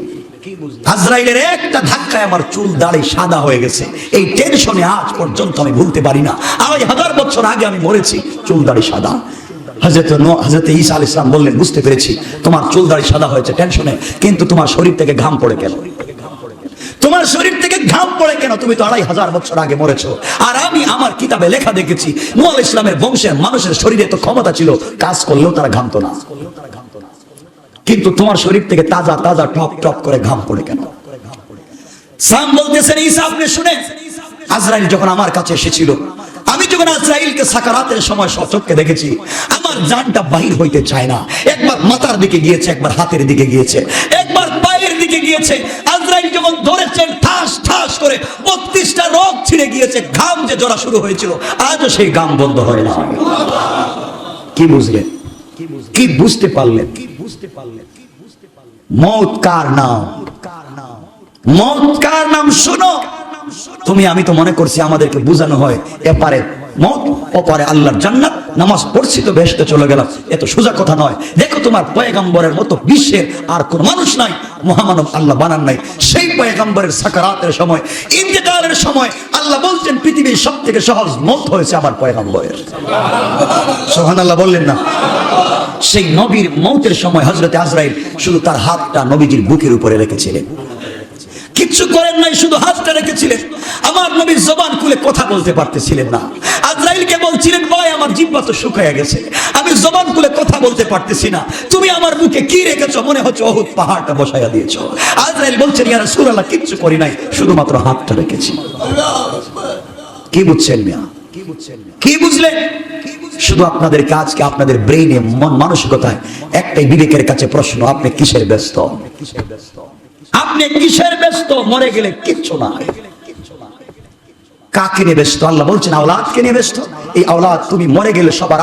আজরাইলের একটা ধাক্কায় আমার চুল দাড়ি সাদা হয়ে গেছে। এই টেনশনে আজ পর্যন্ত আমি ভুলতে পারি না। 2500 বছর আগে আমি মরেছি, চুল দাড়ি সাদা। হযরত ঈসা আলাইহিস সালাম বললেন বুঝতে পেরেছি তোমার চুল দাড়ি সাদা হয়েছে টেনশনে, কিন্তু তোমার শরীর থেকে ঘাম পড়ে কেন? তোমার শরীর থেকে ঘাম পড়ে কেন? তুমি তো 2500 বছর আগে মরেছো। আর আমি আমার কিতাবে লেখা দেখেছি নূহ আলাইহিস সালামের বংশের মানুষের শরীরে তো ক্ষমতা ছিল, কাজ করলেও তারা ঘামতো না, কিন্তু তোমার শরীর থেকে তাজা তাজা টপ টপ করে ঘাম পড়ে কেন? সাম বলতেছেন ঈসা আপনি শুনেন, আজরাইল যখন আমার কাছে এসেছিল, আমি যখন যখন আজরাইলকে সাকারাতের সময় সচক্ষে দেখেছি, আমার জানটা বাহির হইতে চায় না। একবার মাথার দিকে গিয়েছে, একবার হাতের দিকে গিয়েছে, একবার পায়ের দিকে গিয়েছে। আজরাইল যখন ধরেছেন ঠাস ঠাস করে 32টা রোগ ছিঁড়ে গিয়েছে। ঘাম যে ঝরা শুরু হয়েছিল, আজও সেই ঘাম বন্ধ হয় না। কি বুঝলেন? কি বুঝতে পারলেন? মওত কার নাম? মওত কার নাম? শোনো তুমি, আমি তো মনে করছি আমাদেরকে বোঝানো হয় এপারে মওত ওপারে আল্লাহর জান্নাত, নামাজ পড়ছি তো বেহেশতে চলে গেলাম। এত সোজা কথা নয়। দেখো তোমার পয়গম্বরের মতো বিশ্বের আর কোন মানুষ নাই, মহামানব আল্লাহ বানান নাই। সেই পয়গম্বরের সাকারাতের সময়, ইন্তেকালের সময় আল্লাহ বলছেন পৃথিবীর সবথেকে সহজ মওত হয়েছে আমার পয়গম্বরের। সুবহানাল্লাহ বললেন না? সেই নবীর মওতের সময় হযরতে আজরাইল শুধু তার হাতটা নবীজির বুকের উপরে রেখেছিলেন, কিচ্ছু করেন নাই, শুধু হাতটা রেখেছিলেন। আমার নবী জবান খুলে কথা বলতে পারতেছিলেন না। আজরাইলকে বলছিলেন, ভাই আমার জিহ্বা তো শুকিয়ে গেছে, আমি জবান খুলে কথা বলতে পারতেছি না, তুমি আমার বুকে কি রেখেছো? মনে হচ্ছে উহুদ পাহাড়টা বসাইয়া দিয়েছো। আজরাইল বলছেন, ইয়া রাসূলুল্লাহ কিচ্ছু করি নাই, শুধুমাত্র হাতটা রেখেছি। কি বুঝছেন মিয়া? কি বুঝলেন? শুধু আপনাদের কাজকে আপনাদের ব্রেইনে, মন মানসিকতায় একটাই বিবেকের কাছে প্রশ্ন, আপনি কিসের ব্যস্ত? আপনি কিসের ব্যস্ত? মরে গেলে কিচ্ছু না। কাকে নিয়ে ব্যস্ত? আল্লাহ বলছেন আওলাদকে নিয়ে ব্যস্ত। এই আওলাদ তুমি মরে গেলে সবার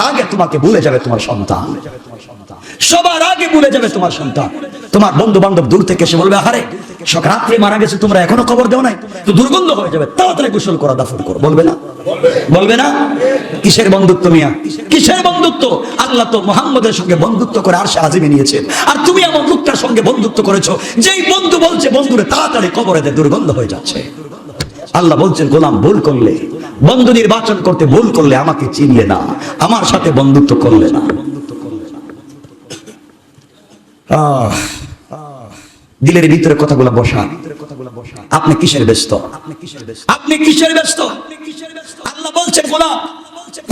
আগে তোমাকে ভুলে যাবে তোমার সন্তান। সবার আগে ভুলে যাবে তোমার সন্তান। তোমার বন্ধু বান্ধব দূর থেকে এসে বলবে, আরে রাত্রে মারা গেছে, তোমরা এখনো খবর দাও নাই, তো দুর্গন্ধ হয়ে যাবে, তাড়াতাড়ি গোসল করা, দাফন করো। বলবে না? বলবে না? কিসের বন্ধুত্ব মিয়া? কিসের বন্ধুত্ব? আল্লাহ তো মুহাম্মদের সঙ্গে বন্ধুত্ব করে আরশে আজিমে নিয়েছেন, আর তুমি আমার লোকটার সঙ্গে বন্ধুত্ব করেছো, যেই বন্ধু বলছে বন্ধুরে তাড়াতাড়ি কবরে দে, দুর্গন্ধ হয়ে যাচ্ছে। আল্লাহ বলছেন, গোলাম ভুল করলে, বন্ধু নির্বাচন করতে ভুল করলে, আমাকে চিনলে না, আমার সাথে বন্ধুত্ব করলে না। দিলের ভিতরে কথাগুলো বসা। আপনি কিসের ব্যস্ত? আপনি কিসের ব্যস্ত? আল্লাহ বলছেন, গোলাম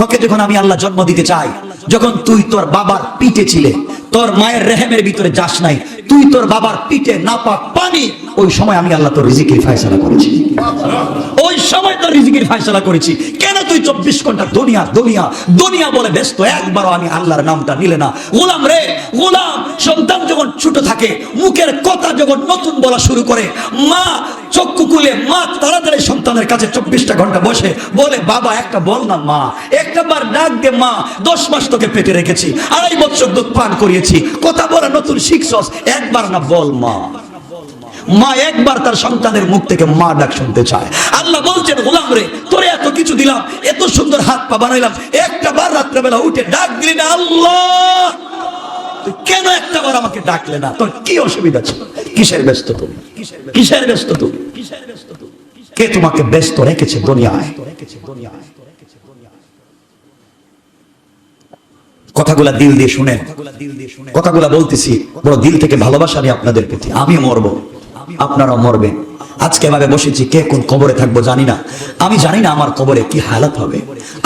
তোকে যখন আমি আল্লাহ জন্ম দিতে চাই, যখন তুই তোর বাবার পিঠে ছিলে, তোর মায়ের রেহেমের ভিতরে যাস নাই, তুই তোর বাবার পিঠে নাপাক পানি, ওই সময় আমি আল্লাহ তোর রিজিকের ফয়সালা করেছি। ওই সময় তোর রিজিকের ফয়সালা করেছি। কেন তুই 24 ঘন্টা দুনিয়া দুনিয়া দুনিয়া বলে ব্যস্ত, একবারও আমি আল্লাহর নামটা নিলে না? গোলাম রে গোলাম, সন্তান যখন ছোট থাকে, মুখের কথা যখন নতুন বলা শুরু করে, মা চক্ষু খুলে, মা তাড়াতাড়ি সন্তানের কাছে 24টা ঘন্টা বসে বলে, বাবা একটা বল না মা, একটা বার ডাক দে মা, 10 মাস তোকে পেটে রেখেছি, 2.5 বছর দুধ পান করিয়েছি, কথা বলা নতুন শিখছস, একবার না বল মা। মা একবার তার সন্তানের মুখ থেকে মা ডাক শুনতে চায়। আল্লাহ বলছেন, গোলাম রে তোরে এত কিছু দিলাম, এত সুন্দর হাত পা বানাইলাম, একটা বার রাত্রেবেলা উঠে ডাক দিলি না আল্লাহ, তুই কেন একটা বার আমাকে ডাকলে না? তোর কি অসুবিধা ছিল? কিসের ব্যস্ত তুমি? কিসের ব্যস্ত তুমি? কে তোমাকে ব্যস্ত রেখেছে দুনিয়ায়? কথাগুলা দিল দিয়ে শুনেন, কথাগুলা বলতেছি বড় দিল থেকে ভালোবাসা নিয়ে আপনাদের প্রতি। আমি মরবো, আপনারাও মরবেন। আজকে এভাবে বসেছি, কে কোন কবরে থাকবো জানি না। আমি জানি না আমার কবরে কি হালাত হবে,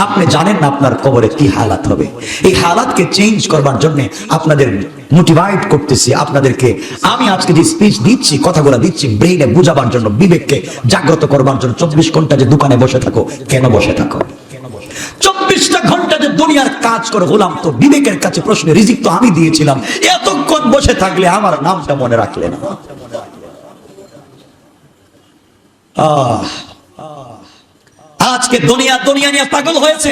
আপনি জানেন না আপনার কবরে কি হালাত হবে। এই হালাতকে চেঞ্জ করবার জন্য আপনাদের মোটিভেট করতেছি, আপনাদেরকে আমি আজকে যে স্পিচ দিচ্ছি, কথাগুলো দিচ্ছি ব্রেইনে বুঝাবার জন্য, বিবেককে জাগ্রত করবার জন্য। 24 ঘন্টা যে দোকানে বসে থাকো, কেন বসে থাকো? 24টা ঘন্টা যে দুনিয়ার কাজ করে, গোলাম তো বিবেকের কাছে প্রশ্ন, রিজিক তো আমি দিয়েছিলাম, এতক্ষণ বসে থাকলে আমার নামটা মনে রাখলে না। আজকে দুনিয়া দুনিয়া নিয়ে পাগল হয়েছে।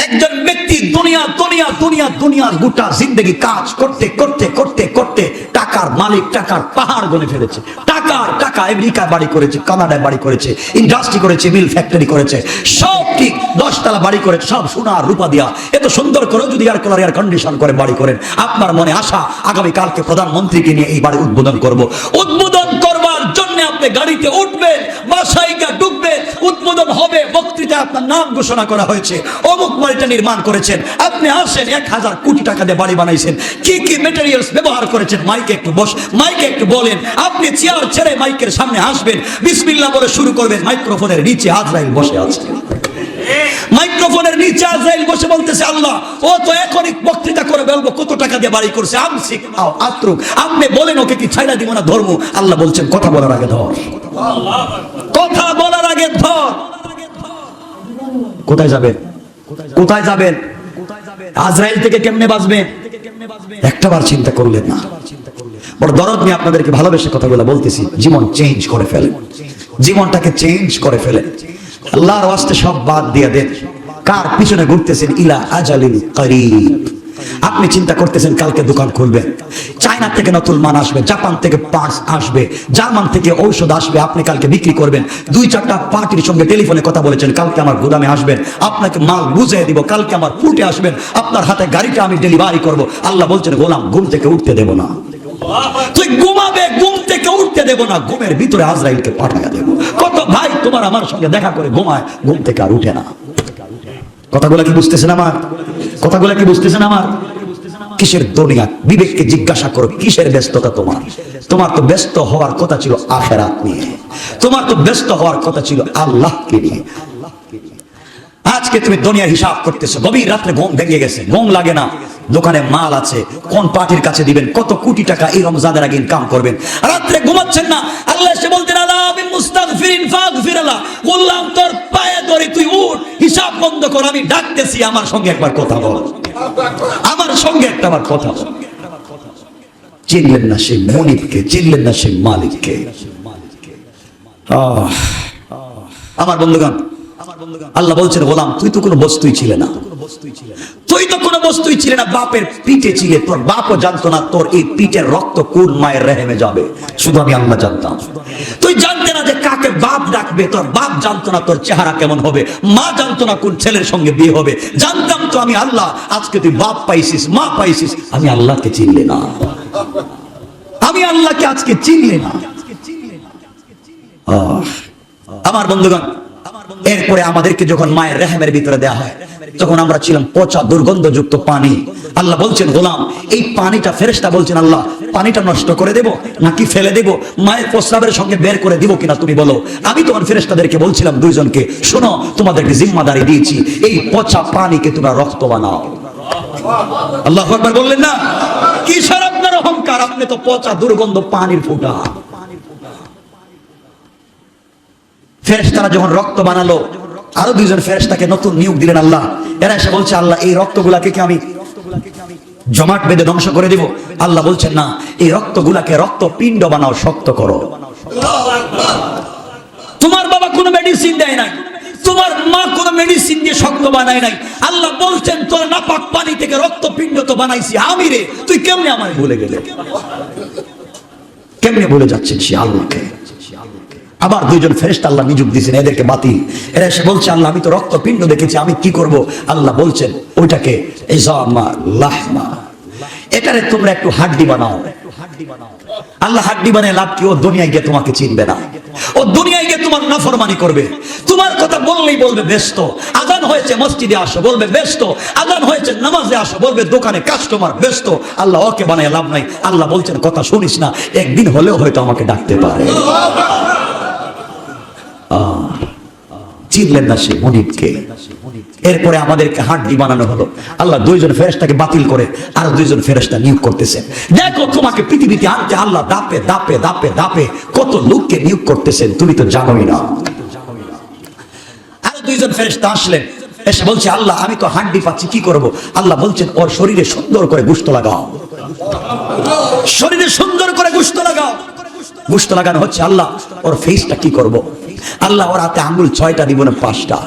একজন ব্যক্তি দুনিয়া দুনিয়া দুনিয়া দুনিয়ার গোটা জিন্দগি কাজ করতে করতে করতে করতে টাকার মালিক, টাকার পাহাড় গনে ফেলেছে। টাকার টাকা, আমেরিকায় বাড়ি করেছে, কানাডায় বাড়ি করেছে, ইন্ডাস্ট্রি করেছে, মিল ফ্যাক্টরি করেছে, সব ঠিক 10 তলা বাড়ি করে, সব সোনা রূপা দিয়া এত সুন্দর করে যদি এয়ার কন্ডিশন করে বাড়ি করেন, আপনার মনে আশা আগামী কালকে প্রধানমন্ত্রীকে নিয়ে এই বাড়ি উদ্বোধন করব। উদ্বোধন করবার জন্য আপনি গাড়িতে উঠবেন, বাসায় ঢুকবেন, উদ্বোধন হবে, বক্তৃতা আপনার নাম ঘোষণা করা হয়েছে, অমুক বাড়িটা নির্মাণ করেছেন, আপনি আসেন, 1000 কোটি টাকা দিয়ে বাড়ি বানাইছেন, কি কি ম্যাটেরিয়ালস ব্যবহার করেছেন, মাইকে একটু বলেন। আপনি চেয়ার ছেড়ে মাইকের সামনে আসবেন, বিসমিল্লাহ বলে শুরু করবেন। মাইক্রোফোনের নিচে আজরাইল বসে আছে, মাইক্রোফোনের নিচে আজরাইল বসে বলতেছে, আল্লাহ ও তো এখনই বক্তৃতা করে বলবো কত টাকা দিয়ে বাড়ি করছে, আমসিক আও আত্রুক, আপনি বলেন ওকে কি ছাইড়া দিব না ধর্ম? আল্লাহ বলছেন, কথা বলার আগে ধর, কথা বলার আগে ধর। কোথায় যাবেন? কোথায় যাবেন? আজরাইল থেকে কেমনে বাঁচবেন? একটাবার চিন্তা করলেন না? বড় দরদ নিয়ে আপনাদেরকে ভালোবেসে কথাগুলো বলতেছি। জীবন চেঞ্জ করে ফেলেন, জীবনটাকে চেঞ্জ করে ফেলেন। আল্লাহর ওয়াস্তে সব বাদ দিয়ে দেন। কার পিছনে ঘুরতেছেন? ইলা আজালিন করিব। আপনি চিন্তা করতেছেন কালকে দোকান খুলবেন, চায়না থেকে নতুন মাল আসবে, জাপান থেকে পার্টস আসবে, জার্মান থেকে ঔষধ আসবে, আপনি কালকে বিক্রি করবেন। 2-4টা পার্টির সঙ্গে টেলিফোনে কথা বলেছেন, কালকে আমার গুদামে আসবেন, আপনাকে মাল বুঝিয়ে দিব, কালকে আমার ফুটে আসবেন, আপনার হাতে গাড়িটা আমি ডেলিভারি করব। আল্লাহ বলছেন, গোলাম ঘুম থেকে উঠতে দেব না। তুই ঘুমাবে, ঘুম থেকে উঠতে দেব না, ঘুমের ভিতরে আজরাইলকে পাঠিয়ে দেব। কত ভাই তোমার আমার সঙ্গে দেখা করে ঘুমায়, ঘুম থেকে আর উঠে না। কথাগুলো কি বুঝতেছেন আমার? কথাগুলো কি বুঝতেছেন আমার? কিসের দুনিয়া? বিবেককে জিজ্ঞাসা করো, কিসের ব্যস্ততা তোমার? তোমার তো ব্যস্ত হওয়ার কথা ছিল আখিরাত নিয়ে, তোমার তো ব্যস্ত হওয়ার কথা ছিল আল্লাহকে নিয়ে। আজকে তুমি দুনিয়ার হিসাব করতেছো, গভীর রাত্রে ঘুম ভেঙে গেছে, ঘুম লাগে না, দোকানে মাল আছে, কোন পার্টির কাছে দিবেন, কত কোটি টাকা এই রমজানের আগে ইনকাম করবেন, রাত্রে ঘুমাচ্ছেন না। আল্লাহ এসে বলতেন, আলা বিল মুস্তাগফিরিন ফাগফিরলা, বললাম তোর পায়ে ধরে তুই উঠ, হিসাব বন্ধ কর, আমি ডাকতেছি, আমার সঙ্গে একবার কথা বল, আমার সঙ্গে একটাবার কথা বল। চিনলেন না সেই মনিবকে, চিনলেন না সেই মালিককে। আমার বন্ধুগণ, আল্লাহ বলছেন, গোলাম তুই তো কোনো বস্তুই ছিলে না, তুই তো কোনো বস্তুই ছিলে না, বাপের পিঠে ছিলে, তোর বাপও জানতো না তোর এই পিঠের রক্ত কোন মায়ের রেহেমে যাবে, শুধু আমি আল্লাহ জানতাম। তুই জানতে না যে কাকে বাপ ডাকবে, তোর বাপ জানতো না তোর চেহারা কেমন হবে, মা জানতো না কোন ছেলের সঙ্গে বিয়ে হবে, জানতাম তো আমি আল্লাহ। আজকে তুই বাপ পাইছিস, মা পাইছিস, আমি আল্লাহকে চিনলে না, আমি আল্লাহকে আজকে চিনলে না। আমার বন্ধুগণ, এরপরে আমাদেরকে যখন মায়ের রেহেমের ভিতরে দেয়া হয়, তখন আমরা ছিলাম পচা দুর্গন্ধযুক্ত পানি। আল্লাহ বলছেন, গোলাম এই পানিটা, ফেরেশতা বলছেন, আল্লাহ পানিটা নষ্ট করে দেব নাকি ফেলে দেব, মায়ের প্রস্রাবের সঙ্গে বের করে দিব কিনা তুমি বলো। আমি তখন ফেরেশতাদেরকে বলছিলাম, দুইজনকে, শোনো তোমাদেরকে জিম্মাদারি দিয়েছি, এই পচা পানিকে তোমরা রক্ত বানাও। আল্লাহু আকবার বললেন না? কি সার আপনার অহংকার, আপনি তো পচা দুর্গন্ধ পানির ফোঁটা। ফেরেশতারা যখন রক্ত বানালো, আরো দুইজন ফেরেশতাকে নতুন নিয়োগ দিলেন আল্লাহ। এরা এসে বলছে, আল্লাহ এই রক্তগুলাকে কি আমি জমাট বেঁধে ধ্বংস করে দিব? আল্লাহ বলছেন, না, এই রক্তগুলাকে রক্তপিণ্ড বানাও, শক্ত করো। তোমার বাবা কোনো মেডিসিন দেয় নাই, তোমার মা কোনো মেডিসিন দিয়ে শক্ত বানায় নাই। আল্লাহ বলছেন, তোর নাপাক পানি থেকে রক্তপিণ্ড তো বানাইছি আমি রে, তুই কেমনে আমায় ভুলে গেলে? কেমনে ভুলে যাচ্ছেন সে আল্লাহকে? আবার দুইজন ফেরেশতা আল্লাহ নিযুক্ত দিয়েছেন, এদেরকে বাতিল। এরা এসে বলছে, আল্লাহ আমি তো রক্তপিণ্ড দেখেছি, আমি কি করব? আল্লাহ বলছেন, ওইটাকে ইজামা লাহমা, এটারে তোমরা একটু হাড্ডি বানাও। আল্লাহ হাড্ডি বানায় লাভ কি? ও দুনিয়ায় গিয়ে তোমাকে চিনবে না, ও দুনিয়ায় গিয়ে তোমার নাফরমানি করবে, তোমার কথা বললেই বলবে ব্যস্ত, আজান হয়েছে মসজিদে আসো বলবে ব্যস্ত, আজান হয়েছে নামাজে আসো বলবে দোকানে কাস্টমার ব্যস্ত। আল্লাহ ওকে বানায় লাভ নাই। আল্লাহ বলছেন, কথা শুনিস না, একদিন হলেও হয়তো আমাকে ডাকতে পারে। চিনলেন না সে মনিবকে। এরপরে আমাদেরকে হাড্ডি বানানো হলো। আল্লাহ দুইজন ফেরেশতাকে বাতিল করে আর দুইজন ফেরেশতা নিয়োগ করতেছেন। দেখো তোমাকে পৃথিবীতে আনতে আল্লাহ দাপে দাপে দাপে দাপে কত লোককে নিয়োগ করতেছেন, তুমি তো জানোই না। আর দুইজন ফেরেশতা আসলেন, এসে বলছে, আল্লাহ আমি তো হাড্ডি পাচ্ছি, কি করব? আল্লাহ বলছেন, ওর শরীরে সুন্দর করে গোশত লাগাও, শরীরে সুন্দর করে গোশত লাগাও। গোশত লাগানো হচ্ছে। আল্লাহ ওর ফেসটা কি করব? আল্লাহ ওর হাতে আঙ্গুল 6টা দিব না 5টা?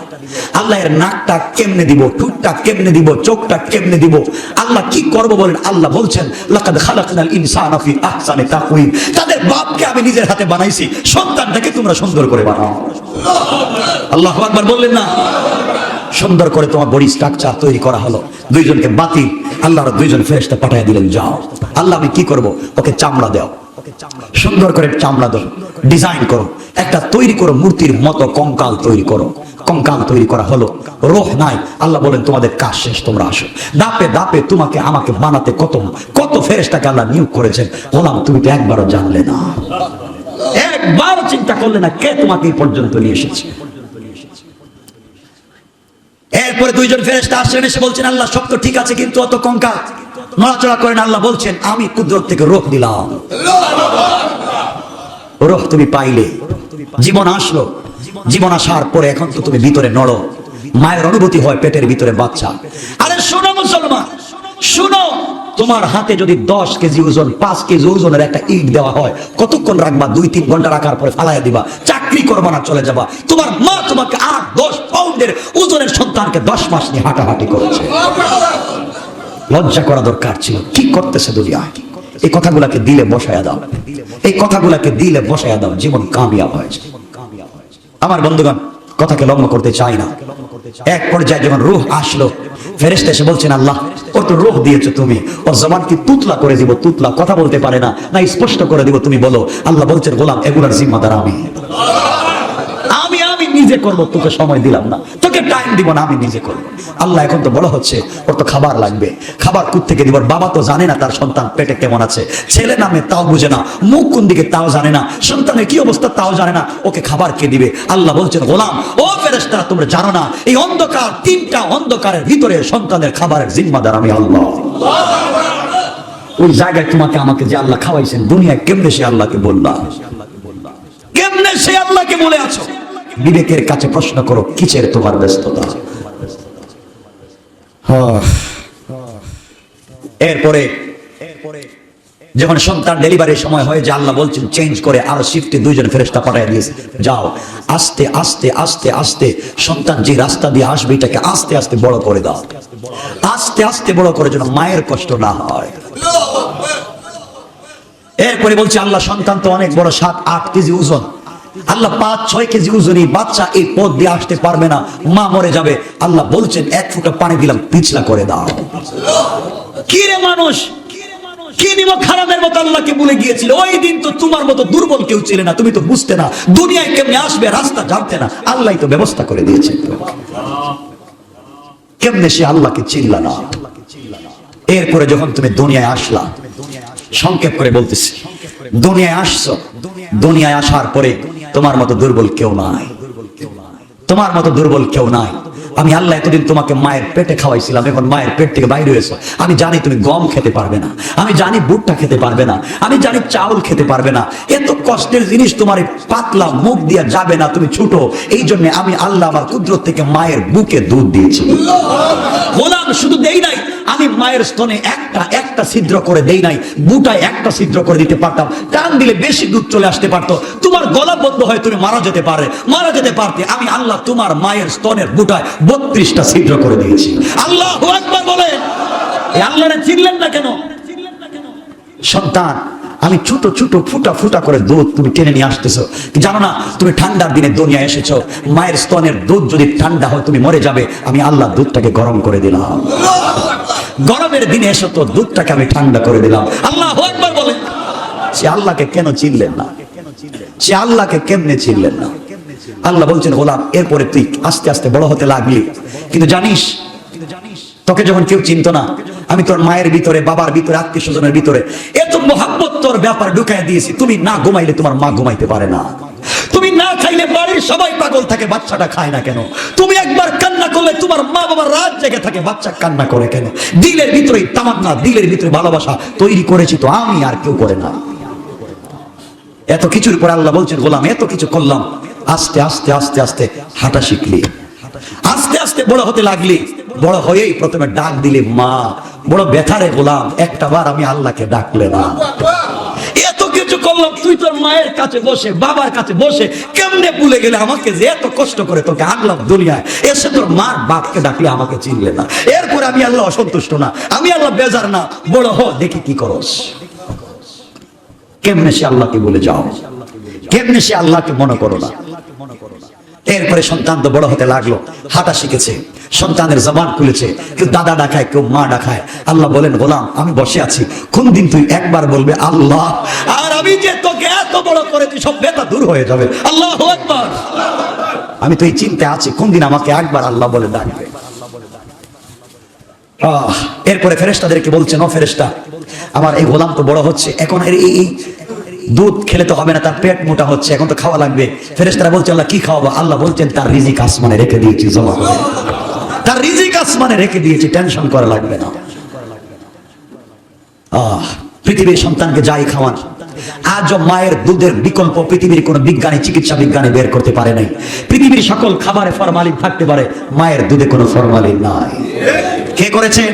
আল্লাহ এর নাকটা কেমনে দিব, ঠোঁটটা কেমনে দিব, চোখটা কেমনে দিব? আল্লাহ কি করব বলেন? আল্লাহ বলছেন, লাকাদ খালাকনাল ইনসানা ফি আহসানি তাকওয়িম, তাদের বাপকে আমি নিজের হাতে বানাইছি, সন্তানটাকে তোমরা সুন্দর করে বানাও। আল্লাহু আকবার বললেন না? সুন্দর করে তোমার বডি স্ট্রাকচার তৈরি করা হলো। দুইজনকে বাতিল, আল্লাহর দুইজন ফেরেশতা পাঠিয়ে দিলেন, যাও। আল্লাহ আমি কি করব? ওকে চামড়া দাও, সুন্দর করে চামড়া দাও, ডিজাইন করো, একটা তৈরি করো, মূর্তির মতো কঙ্কাল তৈরি করো। কঙ্কাল তৈরি করা হলো, রূহ নাই। আল্লাহ বলেন, তোমাদের কাজ শেষ, তোমরা আসো। দাপে দাপে তোমাকে আমাকে বানাতে কত কত ফেরেশতাকে আল্লাহ নিয়োগ করেছেন। গোলাম তুমি তো একবারও জানলে না, একবারও চিন্তা করলে না, কে তোমাকে এই পর্যন্ত নিয়ে এসেছে? এরপরে দুইজন ফেরেশতা আসছেন, এসে বলছেন, আল্লাহ সব তো ঠিক আছে, কিন্তু অত কঙ্কাল নড়াচড়া করেন। আল্লাহ বলছেন, আমি কুদরত থেকে রূহ দিলাম, রূহ তুমি পাইলে, জীবন আসলো। জীবন আসার পরে এখন তো তুমি ভিতরে নড়ো, মায়ের অনুভূতি হয় পেটের ভিতরে বাচ্চা। আরে শোনো মুসলমান, শোনো, তোমার হাতে যদি 10 কেজি ওজন, 5 কেজি ওজনের একটা ইট দেওয়া হয়, কতক্ষণ রাখবা? 2-3 ঘন্টা রাখার পরে ফালাইয়া দিবা, চাকরি করবা না, চলে যাবা। তোমার মা তোমাকে 8-10 পাউন্ডের ওজনের সন্তানকে 10 মাস নিয়ে হাঁটাহাঁটি করেছে। লজ্জা করা দরকার ছিল। কি করতেছে দুনিয়ায়? এই কথাগুলাকে দিলে বসায়া দাও, এই কথাগুলাকে দিলে বসায়া দাও, জীবন কামিয়াব হয়েছে। আমার বন্ধুগণ, কথাকে লম্বা করতে চাই না। এক পর্যায়ে যখন রূহ আসলো, ফেরেশতা এসে বলছেন, আল্লাহ ওর তো রূহ দিয়েছো তুমি, ওর জবান কি তুতলা করে দিব? তুতলা, কথা বলতে পারে না, না স্পষ্ট করে দিব, তুমি বলো। আল্লাহ বলছেন, গোলাম এগুলার জিম্মাদার আমি নিজে করবো, তোকে সময় দিলাম না, তোকে টাইম দিব না, আমি নিজে করবো। আল্লাহ এখন তো বড় হচ্ছে, ওর তো খাবার লাগবে, খাবার কোত্থেকে দিব? বাবা তো জানে না তার সন্তান পেটে কেমন আছে, ছেলে নামে তাও বুঝে না, মুখ কোন দিকে তাও জানে না, সন্তানের কি অবস্থা তাও জানে না, ওকে খাবার কে দিবে? আল্লাহ বলছেন, গোলাম ও ফেরেশতারা, তোমরা জানো না এই অন্ধকার, 3টা অন্ধকারের ভিতরে সন্তানের খাবারের জিম্মাদার আমি আল্লাহ। ওই জায়গায় তোমাকে আমাকে যে আল্লাহ খাওয়াইছেন, দুনিয়ায় কেমনে সে আল্লাহকে বললাম? কেমনে সে আল্লাহকে বলে আছো? বিবেকের কাছে প্রশ্ন করো, কিসের তোমার ব্যস্ততা? এরপরে যখন সন্তান ডেলিভারির সময় হয়, যে আল্লাহ বলছেন চেঞ্জ করে আরো শিফটে 2 জন ফেরেশতা পাঠিয়ে দিয়েছে, যাও আস্তে আস্তে আস্তে আস্তে সন্তান যে রাস্তা দিয়ে আসবে এটাকে আস্তে আস্তে বড় করে দাও, আস্তে আস্তে বড় করে, যেন মায়ের কষ্ট না হয়। এরপরে বলছে আল্লাহ, সন্তান তো অনেক বড়, 7-8 কেজি ওজন, আল্লাহ 5-6 কেজি ওজনী বাচ্চা এই পথ দিয়ে আসতে পারবে না, মা মরে যাবে। আল্লাহ বলছেন, 1 ফোঁটা পানি দিলাম, পিছলা করে দাও। কি রে মানুষ, কি নিব খারাপের মতো আল্লাহকে ভুলে গিয়েছিল? ওই দিন তো তোমার মতো দুর্বল কেউ ছিল না, তুমি তো বুঝতে না দুনিয়ায় কেমনে আসবে, রাস্তা জানতে না, আল্লাহ তো ব্যবস্থা করে দিয়েছে। কেমনে সে আল্লাহকে চিনলা না? এরপরে যখন তুমি দুনিয়ায় আসলা, সংক্ষেপ করে বলতেছি, দুনিয়ায় আসছো, দুনিয়ায় আসার পরে তোমার মতো দুর্বল কেউ নাই, তোমার মতো দুর্বল কেউ নাই। আমি আল্লাহ এতদিন তোমাকে মায়ের পেটে খাওয়াইছিলাম, এখন মায়ের পেট থেকে বাইরে হয়েছে। আমি জানি তুমি গম খেতে পারবে না, আমি জানি ভুট্টা খেতে পারবে না, আমি জানি চাউল খেতে পারবে না, এত কষ্টের জিনিস তোমার পাতলা মুখ দিয়া যাবে না, তুমি ছোট। এই জন্য আমি আল্লাহ আমার কুদরত থেকে মায়ের বুকে দুধ দিয়েছি। গোলাম শুধু দেই নাই, আমি মায়ের স্তনে একটা ছিদ্র করে দেই নাই, বুটায় একটা ছিদ্র করে দিতে পারতাম, টান দিলে বেশি দুধ চলে আসতে পারতো, তোমার গলা বন্ধ হয় তুমি মারা যেতে পারতে। আমি আল্লাহ তোমার মায়ের স্তনের বুটায় 32টা ছিদ্র করে দিয়েছি। আল্লাহু আকবার বলেন। এই আল্লাহরে চিনলেন না কেন? সন্তান, আমি ছোট ছোট ফুটা ফুটা করে দুধ তুমি টেনে নিয়ে আসতেছো, জানো না তুমি ঠান্ডার দিনে দুনিয়ায় এসেছো, মায়ের স্তনের দুধ যদি ঠান্ডা হয় তুমি মরে যাবে, আমি আল্লাহ দুধটাকে গরম করে দিলাম। গরমের দিনে এসো তো দুধটাকে আমি ঠান্ডা করে দিলাম। আল্লাহু আকবার বলেন। সে আল্লাহকে কেন চিনলেন না? সে আল্লাহকে কেমনে চিনলেন না? আল্লাহ বলছেন, গোলাম এরপরে তুই আস্তে আস্তে বড় হতে লাগলি, কিন্তু জানিস তোকে যখন কেউ চিনতো না, আমি তোর মায়ের ভিতরে, বাবার ভিতরে, আত্মীয় স্বজনের ভিতরে এত মোহাব্বত তোর ব্যাপার ঢুকাই দিয়েছি, তুমি না ঘুমাইলে তোমার মা ঘুমাইতে পারে না, তুমি না খাইলে বাড়ির সবাই পাগল থাকে, বাচ্চাটা খায় না কেন? তুমি একবার কান্না করলে তোমার মা বাবা রাত জেগে থাকে, বাচ্চা কান্না করে কেন? দিলের ভিতরে তামান্না, দিলের ভিতরে ভালোবাসা তৈরি করেছি তো আমি, আর কেউ করে না। এত কিছুর পর আল্লাহ বলছেন, গোলাম এত কিছু করলাম, আস্তে আস্তে আস্তে আস্তে হাঁটা শিখলি, আস্তে আস্তে বড় হতে লাগলি, বড় হয়েই প্রথমে ডাক দিলি মা, বড় ব্যথারে গোলাম, একটা বার আমি আল্লাহকে ডাকলে না। এত কিছু করলাম, তুই তোর মায়ের কাছে বসে, বাবার কাছে বসে কেমনে ভুলে গেলে আমাকে, যে এত কষ্ট করে তোকে আনলাম দুনিয়ায়, এসে তোর মার বাপকে ডাকলে আমাকে চিনলে না। এরপরে আমি আল্লাহ অসন্তুষ্ট না, আমি আল্লাহ বেজার না, বড় হ দেখি কি করস। কেমনে সে আল্লাহকে বলে যাও, কেমনে সে আল্লাহকে মনে করো না। এরপরে সন্তান তো বড় হতে লাগলো, হাঁটা শিখেছে, সন্তানের জবান খুলেছে, কেউ দাদা ডাকায়, কেউ মা ডাকায়। আল্লাহ বলেন, গোলাম আমি বসে আছি, কোন দিন তুই একবার বলবে আল্লাহ, আর আমি যে তোকে এত বড় করেছি সব ব্যথা দূর হয়ে যাবে। আল্লাহু আকবার। আমি তো এই চিন্তায় আছি, কোন দিন আমাকে একবার আল্লাহ বলে ডাকবে। এরপরে ফেরেশতাদেরকে বলছেন, ও ফেরেশতা, আমার এই গোলাম তো বড় হচ্ছে, এখন এই দুধ খেলে তো হবে না, তার পেট মোটা হচ্ছে, এখন তো খাওয়া লাগবে। ফেরেশতারা বলছে, আল্লাহ কি খাওয়াবো? আল্লাহ বলছেন, তার রিজিক আসমানে রেখে দিয়েছি, জমা করে, তার রিজিক আসমানে রেখে দিয়েছি, টেনশন করা লাগবে না। পৃথিবীর সন্তানকে যাই খাওয়ান, আজও মায়ের দুধের বিকল্প পৃথিবীর কোন বিজ্ঞানী, চিকিৎসা বিজ্ঞানী বের করতে পারে নাই। পৃথিবীর সকল খাবারে ফরমালিন থাকতে পারে, মায়ের দুধে কোনো ফরমালিন নাই। কে করেছে?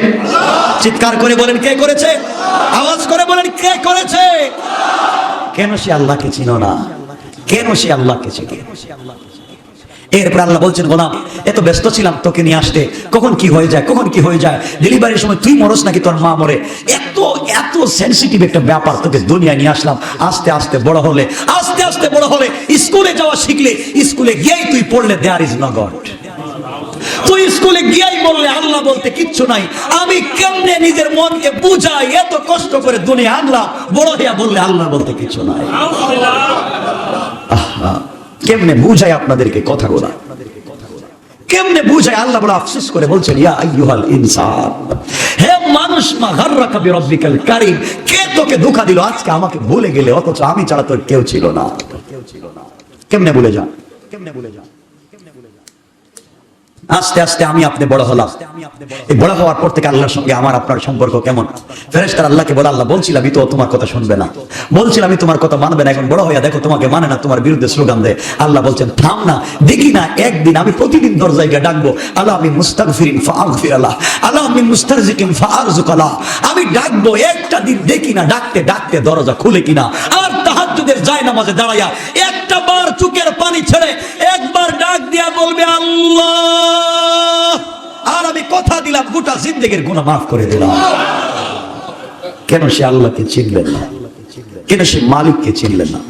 চিৎকার করে বলেন কে করেছে? আওয়াজ করে বলেন কে করেছে? কেন সে আল্লাহকে চিনো না? কেন সে আল্লাহকে চিনো? এরপর আল্লাহ বলছেন, গোলাম এত ব্যস্ত ছিলাম তোকে নিয়ে আসতে, কখন কি হয়ে যায়, কখন কি হয়ে যায়, ডেলিভারির সময় তুই মরস নাকি তোর মা মরে, এত এত সেনসিটিভ একটা ব্যাপার, তোকে দুনিয়া নিয়ে আসলাম। আস্তে আস্তে বড় হলে, আস্তে আস্তে বড় হলে, স্কুলে যাওয়া শিখলে, স্কুলে গিয়েই তুই পড়লে দেয়ার ইজ নো গড। তুই স্কুলে গিয়েই বললে আল্লাহ বলতে কিচ্ছু নাই। আমি কেমনে নিজের মনকে বুঝাই, এত কষ্ট করে দুনিয়া আনলাম, বড় হইয়া বললে আল্লাহ বলতে কিচ্ছু নাই। কেমনে বুঝাই আপনাদেরকে কথাগুলা, কেমনে বুঝাই? আল্লাহ বড় আফসোস করে বলছেন, ইয়া আইয়ুহাল ইনসান, হে মানুষ, মা গাররাকা বিরাব্বিকাল কারীম, কে তোকে ধোঁকা দিল? আজকে আমাকে ভুলে গেলে, অথচ আমি ছাড়া তোর কেউ ছিল না। কেমনে ভুলে যান? কেমনে ভুলে যান? আস্তে আস্তে আমি আপনি বড় হলাম। এই বড় হওয়ার পর থেকে আল্লাহর সঙ্গে আমার আপনার সম্পর্ক কেমন? ফেরেশতারা আল্লাহকে বলে, আল্লাহ বলছিলাম তো তোমার কথা শুনবে না, বলছিলাম তোমার কথা মানবে না, এখন বড় হইয়া দেখো তোমাকে মানে না, তোমার বিরুদ্ধে স্লোগান দেয়। আল্লাহ বলছেন, থাম না, দেখি না একদিন আমি প্রতিদিন দরজায় গিয়ে ডাকবো, আল্লাহ আমি মুস্তাগফিরিন ফাগফির আল্লাহ, আল্লাহ আমি মুস্তারজিকিন ফারজুক আল্লাহ। আমি ডাকবো, একটা দিন দেখি না ডাকতে ডাকতে দরজা খুলে কিনা। আর তাহাজ্জুদের জায়নামাজে দাঁড়াইয়া একটা বার চোখের পানি ছেড়ে একবার ডাক দিয়া বলবে, আল্লাহ, আর আমি কথা দিলাম গোটা জিন্দেগির গুনাহ মাফ করে দিলাম। কেন সে আল্লাহকে চিনলেন না? কেন সে মালিককে চিনলেন না?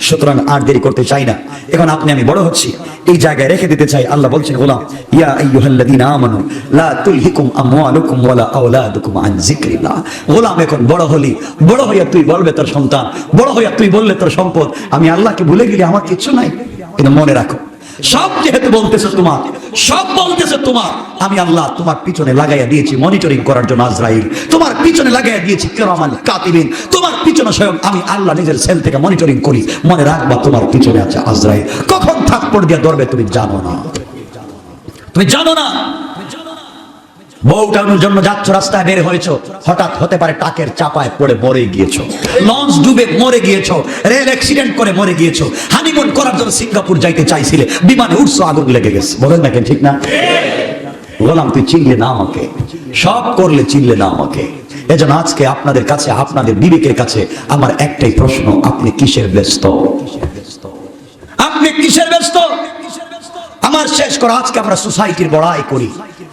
সুতরাং আর দেরি করতে চাই না, এখন আপনি আমি বড় হচ্ছি, এই জায়গায় রেখে দিতে চাই। আল্লাহ বলছেন, গোলাম ইয়া আইয়ুহাল্লাযীনা আমানু লা তুলহিকুম আমওয়ালুকুম ওয়ালা আওলাদুকুম আন যিকরিল্লাহ। গোলাম এখন বড় হলি, বড় হইয়া তুই বলবে তোর সন্তান, বড় হইয়া তুই বললে তোর সম্পদ, আমি আল্লাহকে ভুলে গেলি, আমার কিছু নাই। কিন্তু মনে রাখো, সব যেহেতু বলতেছে তোমার, সব বলতেছে তোমার, আমি আল্লাহ তোমার পিছনে লাগাইয়া দিয়েছি মনিটরিং করার জন্য আজরাইল, তোমার পিছনে লাগাইয়া দিয়েছি কিরামান কাতিবিন, তোমার পিছনে স্বয়ং আমি আল্লাহ নিজের সেল থেকে মনিটরিং করি। মনে রাখবা, তোমার পিছনে আছে আজরাইল, কখন থাপ্পড় দিয়ে ধরবে তুমি জানো না, তুমি জানো না। বউ টানোর জন্য যাচ্ছ, রাস্তায় বের হয়েছো, হঠাৎ হতে পারে টাকের চাপায় পড়ে মরে গিয়েছো, লঞ্চ ডুবে মরে গিয়েছো, রেল অ্যাক্সিডেন্ট করে মরে গিয়েছো, হানিমুন করার জন্য সিঙ্গাপুর যাইতে চাইছিলে, বিমানে উঠছো, আগুন লেগে গেছে। বলেন না কেন? ঠিক না? বললাম তুই চিনলে না আমাকে, সব করলে চিনলে না আমাকে। এজন্য আজকে আপনাদের কাছে, আপনাদের বিবেকের কাছে আমার একটাই প্রশ্ন, আপনি কিসের ব্যস্ত? আপনি কিসের ব্যস্ত? আমার শেষ করা, আজকে আমরা সোসাইটির বড়াই করি।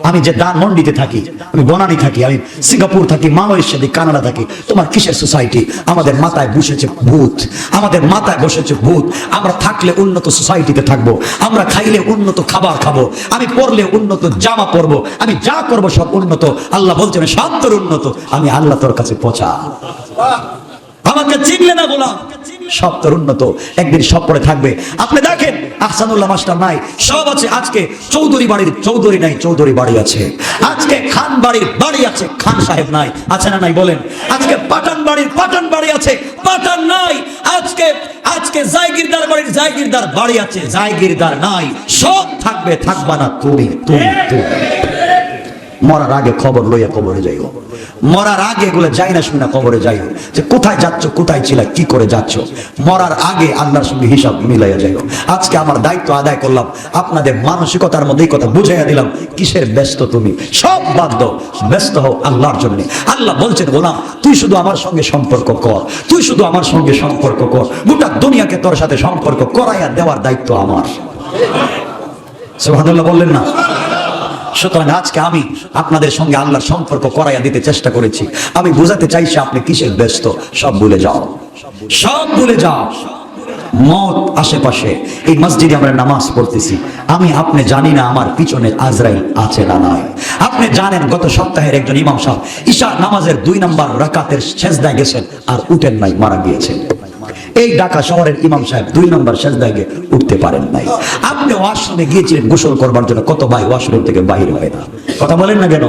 আমি যে ধানমন্ডিতে থাকি, আমি বনানী থাকি, আমি সিঙ্গাপুর থাকি, মালয়েশিয়া থাকি, কানাডা থাকি, তোমার কিসের সোসাইটি? আমাদের মাথায় বসেছে ভূত, আমাদের মাথায় বসেছে ভূত। আমরা থাকলে উন্নত সোসাইটিতে থাকবো, আমরা খাইলে উন্নত খাবার খাবো, আমি পড়লে উন্নত জামা পরবো, আমি যা করবো সব উন্নত। আল্লাহ বলছেন সব তোর উন্নত, আমি আল্লাহ তোর কাছে পৌঁছা। আমাকে চিনলে না গোলাম, সব তোর উন্নত, একদিন সব পড়ে থাকবে। আপনি দেখেন আহসানুল্লাহ মাস্টার নাই, সব আছে। আজকে চৌধুরী বাড়ির চৌধুরী নাই, চৌধুরী বাড়ি আছে। আজকে খান বাড়ির বাড়ি আছে, খান সাহেব নাই। আছে না নাই বলেন? আজকে পাঠান বাড়ির পাঠান বাড়ি আছে, পাঠান নাই। আজকে আজকে জায়গিরদার বাড়ির জায়গিরদার বাড়ি আছে, জায়গিরদার নাই। সব থাকবে, থাকবা না তুমি তুমি তুমি। মরার আগে খবর লইয়া কবরে যাইও, মরার আগে এগুলো যাই না শুনে কবরে যাইও, যে কোথায় যাচ্ছ, কোথায় ছিল, কি করে যাচ্ছ। মরার আগে আল্লাহর সঙ্গে হিসাব মিলাইয়া যাইও। আজকে আমার দায়িত্ব আদায় করলাম, আপনাদের মানসিকতার মধ্যে কথা বুঝাইয়া দিলাম। কিসের ব্যস্ত তুমি? সব বাদ দাও, ব্যস্ত হও আল্লাহর জন্য। আল্লাহ বলছেন, গোলাম তুই শুধু আমার সঙ্গে সম্পর্ক কর, তুই শুধু আমার সঙ্গে সম্পর্ক কর, গোটা দুনিয়াকে তোর সাথে সম্পর্ক করাইয়া দেওয়ার দায়িত্ব আমার। সুবহানাল্লাহ বললেন না? সুতরাং আজকে আমি আপনাদের সঙ্গে আল্লাহর সম্পর্ক করাইয়া দিতে চেষ্টা করেছি। আমি বোঝাতে চাইছি, আপনি কিসের ব্যস্ত? সব ভুলে যাও, সব ভুলে যাও। মত আশেপাশে, এই মসজিদে আমরা নামাজ পড়তেছি, আমি আপনি জানি না আমার পিছনে আজরাইল আছে না নাই। আপনি জানেন গত সপ্তাহের একজন ইমাম সাহেব ঈশা নামাজের 2 নম্বর রাকাতের সেজদায় গেছেন, আর উঠেন নাই, মারা গিয়েছেন। এই ঢাকা শহরের ইমাম সাহেব 2 নম্বর সেজদায় গিয়ে উঠতে পারেন নাই। আপনি ওয়াশরুমে গিয়েছিলেন গোসল করবার জন্য, কত ভাই ওয়াশরুম থেকে বাইরে হয় না। কথা বলেন না কেন?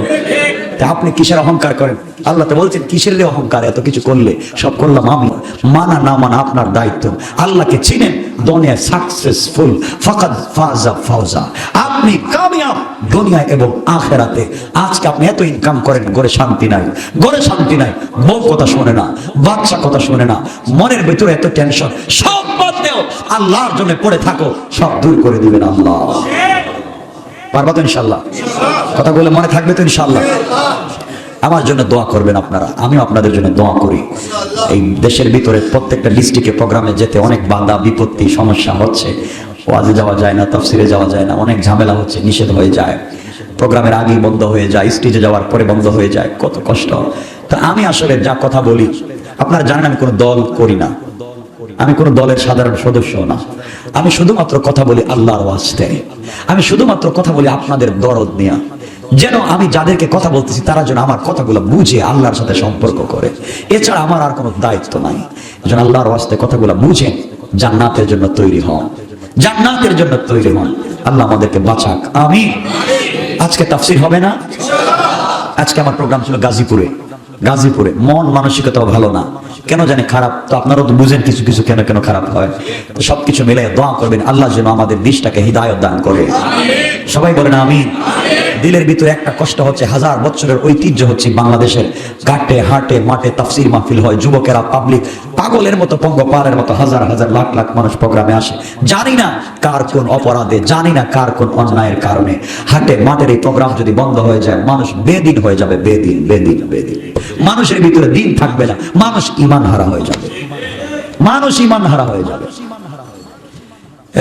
তা আপনি কিসের অহংকার করেন? আল্লাহ তো বলছেন কিসের অহংকার? এত কিছু করলে সব করলাম আমি, মানা না মানা আপনার দায়িত্ব। আল্লাহকে চিনেন, দুনিয়া সাকসেসফুল, ফাকাদ ফাজা ফাওজা, আপনি কামিয়াব দুনিয়া এবং আখিরাতে। আজকে আপনি এত ইনকাম করেন, ঘরে শান্তি নাই, ঘরে শান্তি নাই, বউ কথা শুনে না, বাচ্চা কথা শুনে না, মনের ভিতরে এত টেনশন, সব বাদ দাও, আল্লাহর জন্য পড়ে থাকো, সব দূর করে দিবেন আল্লাহ। পারবা তো ইনশাআল্লাহ? কথা বলে মনে থাকবে তো ইনশাআল্লাহ? আমার জন্য দোয়া করবেন আপনারা, আমিও আপনাদের জন্য দোয়া করি। এই দেশের ভিতরে প্রত্যেকটা ডিস্ট্রিক্টে প্রোগ্রামে যেতে অনেক বাধা বিপত্তি সমস্যা হচ্ছে, ওয়াজে যাওয়া যায় না, তাফসিরে যাওয়া যায় না, অনেক ঝামেলা হচ্ছে, নিষেধ হয়ে যায়, প্রোগ্রামের আগেই বন্ধ হয়ে যায়, স্টেজে যাওয়ার পরে বন্ধ হয়ে যায়, কত কষ্ট। তা আমি আসলে যা কথা বলি, আপনারা জানেন আমি কোনো দল করি না, আমি কোনো দলের সাধারণ সদস্য না, আমি শুধুমাত্র কথা বলি আল্লাহর ওয়াস্তে, আমি শুধুমাত্র কথা বলি আপনাদের দরদ নিয়ে, যেন আমি যাদেরকে কথা বলতেছি তারা যেন আমার কথাগুলো বুঝে আল্লাহর সাথে সম্পর্ক করে। এছাড়া আমার আর কোনো দায়িত্ব নাই। যেন আল্লাহর ওয়াস্তে কথাগুলো বুঝে জান্নাতের জন্য তৈরি হন, জান্নাতের জন্য তৈরি হন। আল্লাহ আমাদেরকে বাঁচাক, আমিন। আজকে তাফসীর হবে না, আজকে আমার প্রোগ্রাম ছিল গাজীপুরে। মন মানসিকতাও ভালো না, কেন জানি খারাপ। তো আপনারাও তো বুঝেন কিছু কিছু কেন কেন খারাপ হয়। তো সবকিছু মিলে দোয়া করবেন আল্লাহ যেন আমাদের দেশটাকে হিদায়াত দান করে। সবাই বলেন আমিন। দিলের ভিতরে একটা কষ্ট হচ্ছে, 1000 বছরের ঐতিহ্য হচ্ছে বাংলাদেশের, ঘাটে হাটে মাঠে তাফসীর মাহফিল হয়, যুবকেরা পাবলিক পাগলের মতো পঙ্গপালের মতো হাজার হাজার লাখ লাখ মানুষ প্রোগ্রামে আসে। জানি না কার কোন অপরাধে, জানি না কার কোন অন্যায়ের কারণে হাটে মাঠের এই প্রোগ্রাম যদি বন্ধ হয়ে যায়, মানুষ বেদিন হয়ে যাবে, বেদিন বেদিন বেদিন। মানুষের ভিতরে দিন থাকবে না, মানুষ ঈমান হারা হয়ে যাবে, মানুষ ঈমান হারা হয়ে যাবে।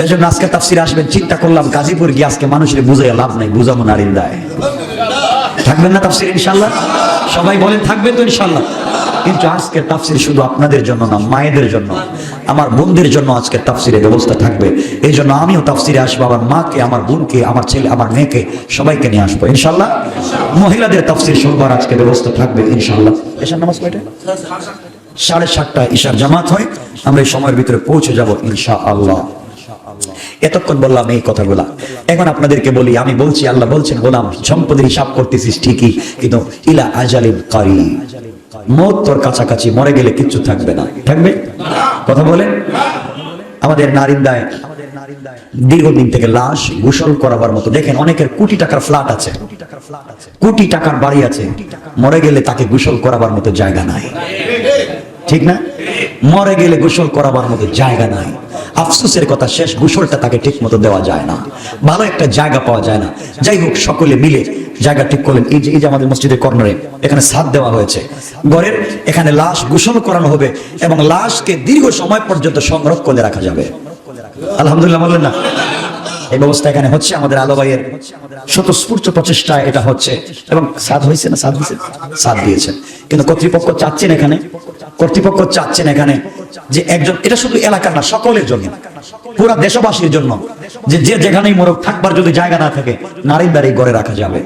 এই জন্য আজকে তাফসীরে আসবেন, চিন্তা করলাম গাজীপুর গিয়ে আজকে মানুষের বুঝাই লাভ নাই, বুঝাবো নারীর দায়। থাকবেন না তাফসীর ইনশাআল্লাহ? সবাই বলেন থাকবেন তো ইনশাআল্লাহ? কিন্তু আজকে তাফসীর শুধু আপনাদের জন্য না, মায়েদের জন্য, আমার বোনদের জন্য আজকে তাফসীরের ব্যবস্থা থাকবে। এই জন্য আমিও তাফসীরে আসবো, আমার মাকে, আমার বোনকে, আমার ছেলে, আমার মেয়েকে, সবাইকে নিয়ে আসবো ইনশাআল্লাহ। মহিলাদের তাফসীর শুনবার আজকে ব্যবস্থা থাকবে ইনশাআল্লাহ। এশার নামাজ কয়টা? 7:30টায় ঈশার জামাত হয়, আমরা এই সময়ের ভিতরে পৌঁছে যাব ইনশাআল্লাহ। এতক্ষণ বললাম এই কথাগুলা, এখন আপনাদেরকে বলি, আমি বলছি আল্লাহ বলছেন গোলাম সম্পদের হিসাব করতেছিস ঠিকই, কিন্তু ইলা আজালিন কারীব, মওত তোর কাছাকাছি, মরে গেলে কিচ্ছু থাকবে না। থাকবে? কথা বলেন। আমাদের নারিন্দায় দীর্ঘদিন থেকে লাশ গোসল করাবার মতো, দেখেন অনেকের কোটি টাকার ফ্ল্যাট আছে, কোটি টাকার বাড়ি আছে, মরে গেলে তাকে গোসল করাবার মতো জায়গা নাই, ঠিক না? মরে গেলে গোসল করাবার মতো জায়গা নাই। আফসোসের কথা, শেষ গোসলটা তাকে ঠিক মতো দেওয়া যায় না, ভালো একটা জায়গা পাওয়া যায় না। যাই হোক, সকলে মিলে জায়গা ঠিক করলেন। এই যে আমাদের মসজিদের কর্নারে এখানে ছাদ দেওয়া হয়েছে ঘরের, এখানে লাশ গোসল করানো হবে এবং লাশকে দীর্ঘ সময় পর্যন্ত সংরক্ষণ করে রাখা যাবে। আলহামদুলিল্লাহ বললেন না? এই ব্যবস্থা এখানে হচ্ছে, আমাদের আলো ভাইয়ের স্বতঃস্ফূর্ত প্রচেষ্টায় এটা হচ্ছে। এবং সাদ হয়েছে না? সাদ হয়েছে, সাদ দিয়েছেন। কিন্তু কর্তৃপক্ষ চাচ্ছেন এখানে যে একজন, এটা শুধু এলাকার না, সকলের জন্য, পুরা দেশবাসীর জন্য, যে যেখানেই মোরগ থাকবার যদি জায়গা না থাকে, নারীর ঘরে রাখা যাবে।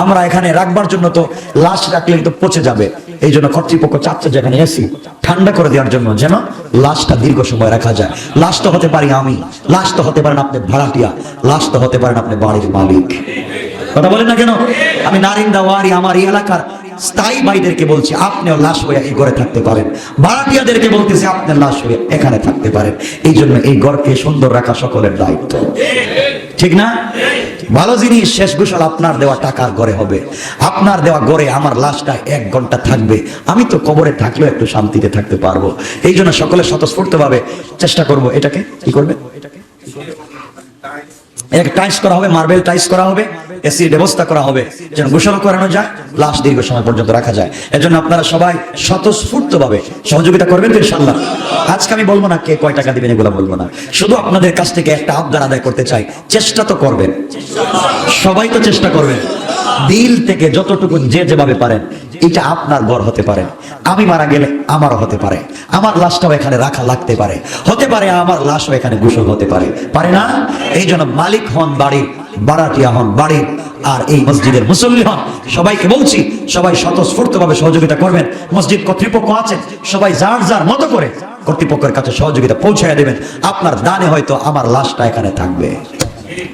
আমরা এখানে রাখবার জন্য তো লাশ রাখলে তো পচে যাবে, এই জন্য কর্তৃপক্ষ চাচ্ছে যেখানে এসি ঠান্ডা করে দেওয়ার জন্য, যেন লাশটা দীর্ঘ সময় রাখা যায়। লাশ তো হতে পারি আমি, লাশ তো হতে পারেন আপনি ভাড়াটিয়া, লাশ তো হতে পারেন আপনি বাড়ির মালিক। কথা বলেন না কেন? আমি নারিন্দা ওয়ারি আমার এই এলাকার স্থায়ী ভাইদেরকে বলছি, আপনিও লাশ হয়ে এই ঘরে থাকতে পারেন। ভাড়াটিয়াদেরকে বলতেছি, আপনার লাশ হয়ে এখানে থাকতে পারেন। এই জন্য এই ঘরকে সুন্দর রাখা সকলের দায়িত্ব, ঠিক না? ভালো জিনিস, শেষ গোসল আপনার দেওয়া টাকার ঘরে হবে, আপনার দেওয়া ঘরে আমার লাশটা 1 ঘন্টা থাকবে। আমি তো কবরে থাকলেও একটু শান্তিতে থাকতে পারবো। এই জন্য সকলে স্বতঃস্ফূর্ত ভাবে চেষ্টা করবো। এটাকে কি করবে? এটাকে টাইস করা হবে, মার্বেল টাইস করা হবে, এসির ব্যবস্থা করা হবে, যেন গোসল করানো যায়, লাশ দীর্ঘ সময় পর্যন্ত রাখা যায়। এজন্য আপনারা সবাই স্বতঃস্ফূর্ত ভাবে সহযোগিতা করবেন তো ইনশাআল্লাহ। আজকে আমি বলবো না কে কয় টাকা দিবেন, এগুলো বলবো না। শুধু আপনাদের কাছ থেকে একটা আবদার আদায় করতে চাই, চেষ্টা তো করবেন, সবাই তো চেষ্টা করবেন দিল থেকে, যতটুকু যে যেভাবে পারেন। এটা আপনার ঘর হতে পারে, আমি মারা গেলে আমারও হতে পারে, আমার লাশটাও এখানে রাখা লাগতে পারে, হতে পারে আমার লাশও এখানে গোসল হতে পারে, পারে না? এই জন্য মালিক হন বাড়ির, ভাড়াটিয়া হন বাড়ির, আর এই মসজিদের মুসল্লি হন। সবাইকে বলছি, সবাই স্বতঃস্ফূর্ত ভাবে সহযোগিতা করবেন। মসজিদ কর্তৃপক্ষ আছেন, সবাই যার যার মতো করে কর্তৃপক্ষের কাছে সহযোগিতা পৌঁছায় দেবেন। আপনার দানে হয়তো আমার লাশটা এখানে থাকবে।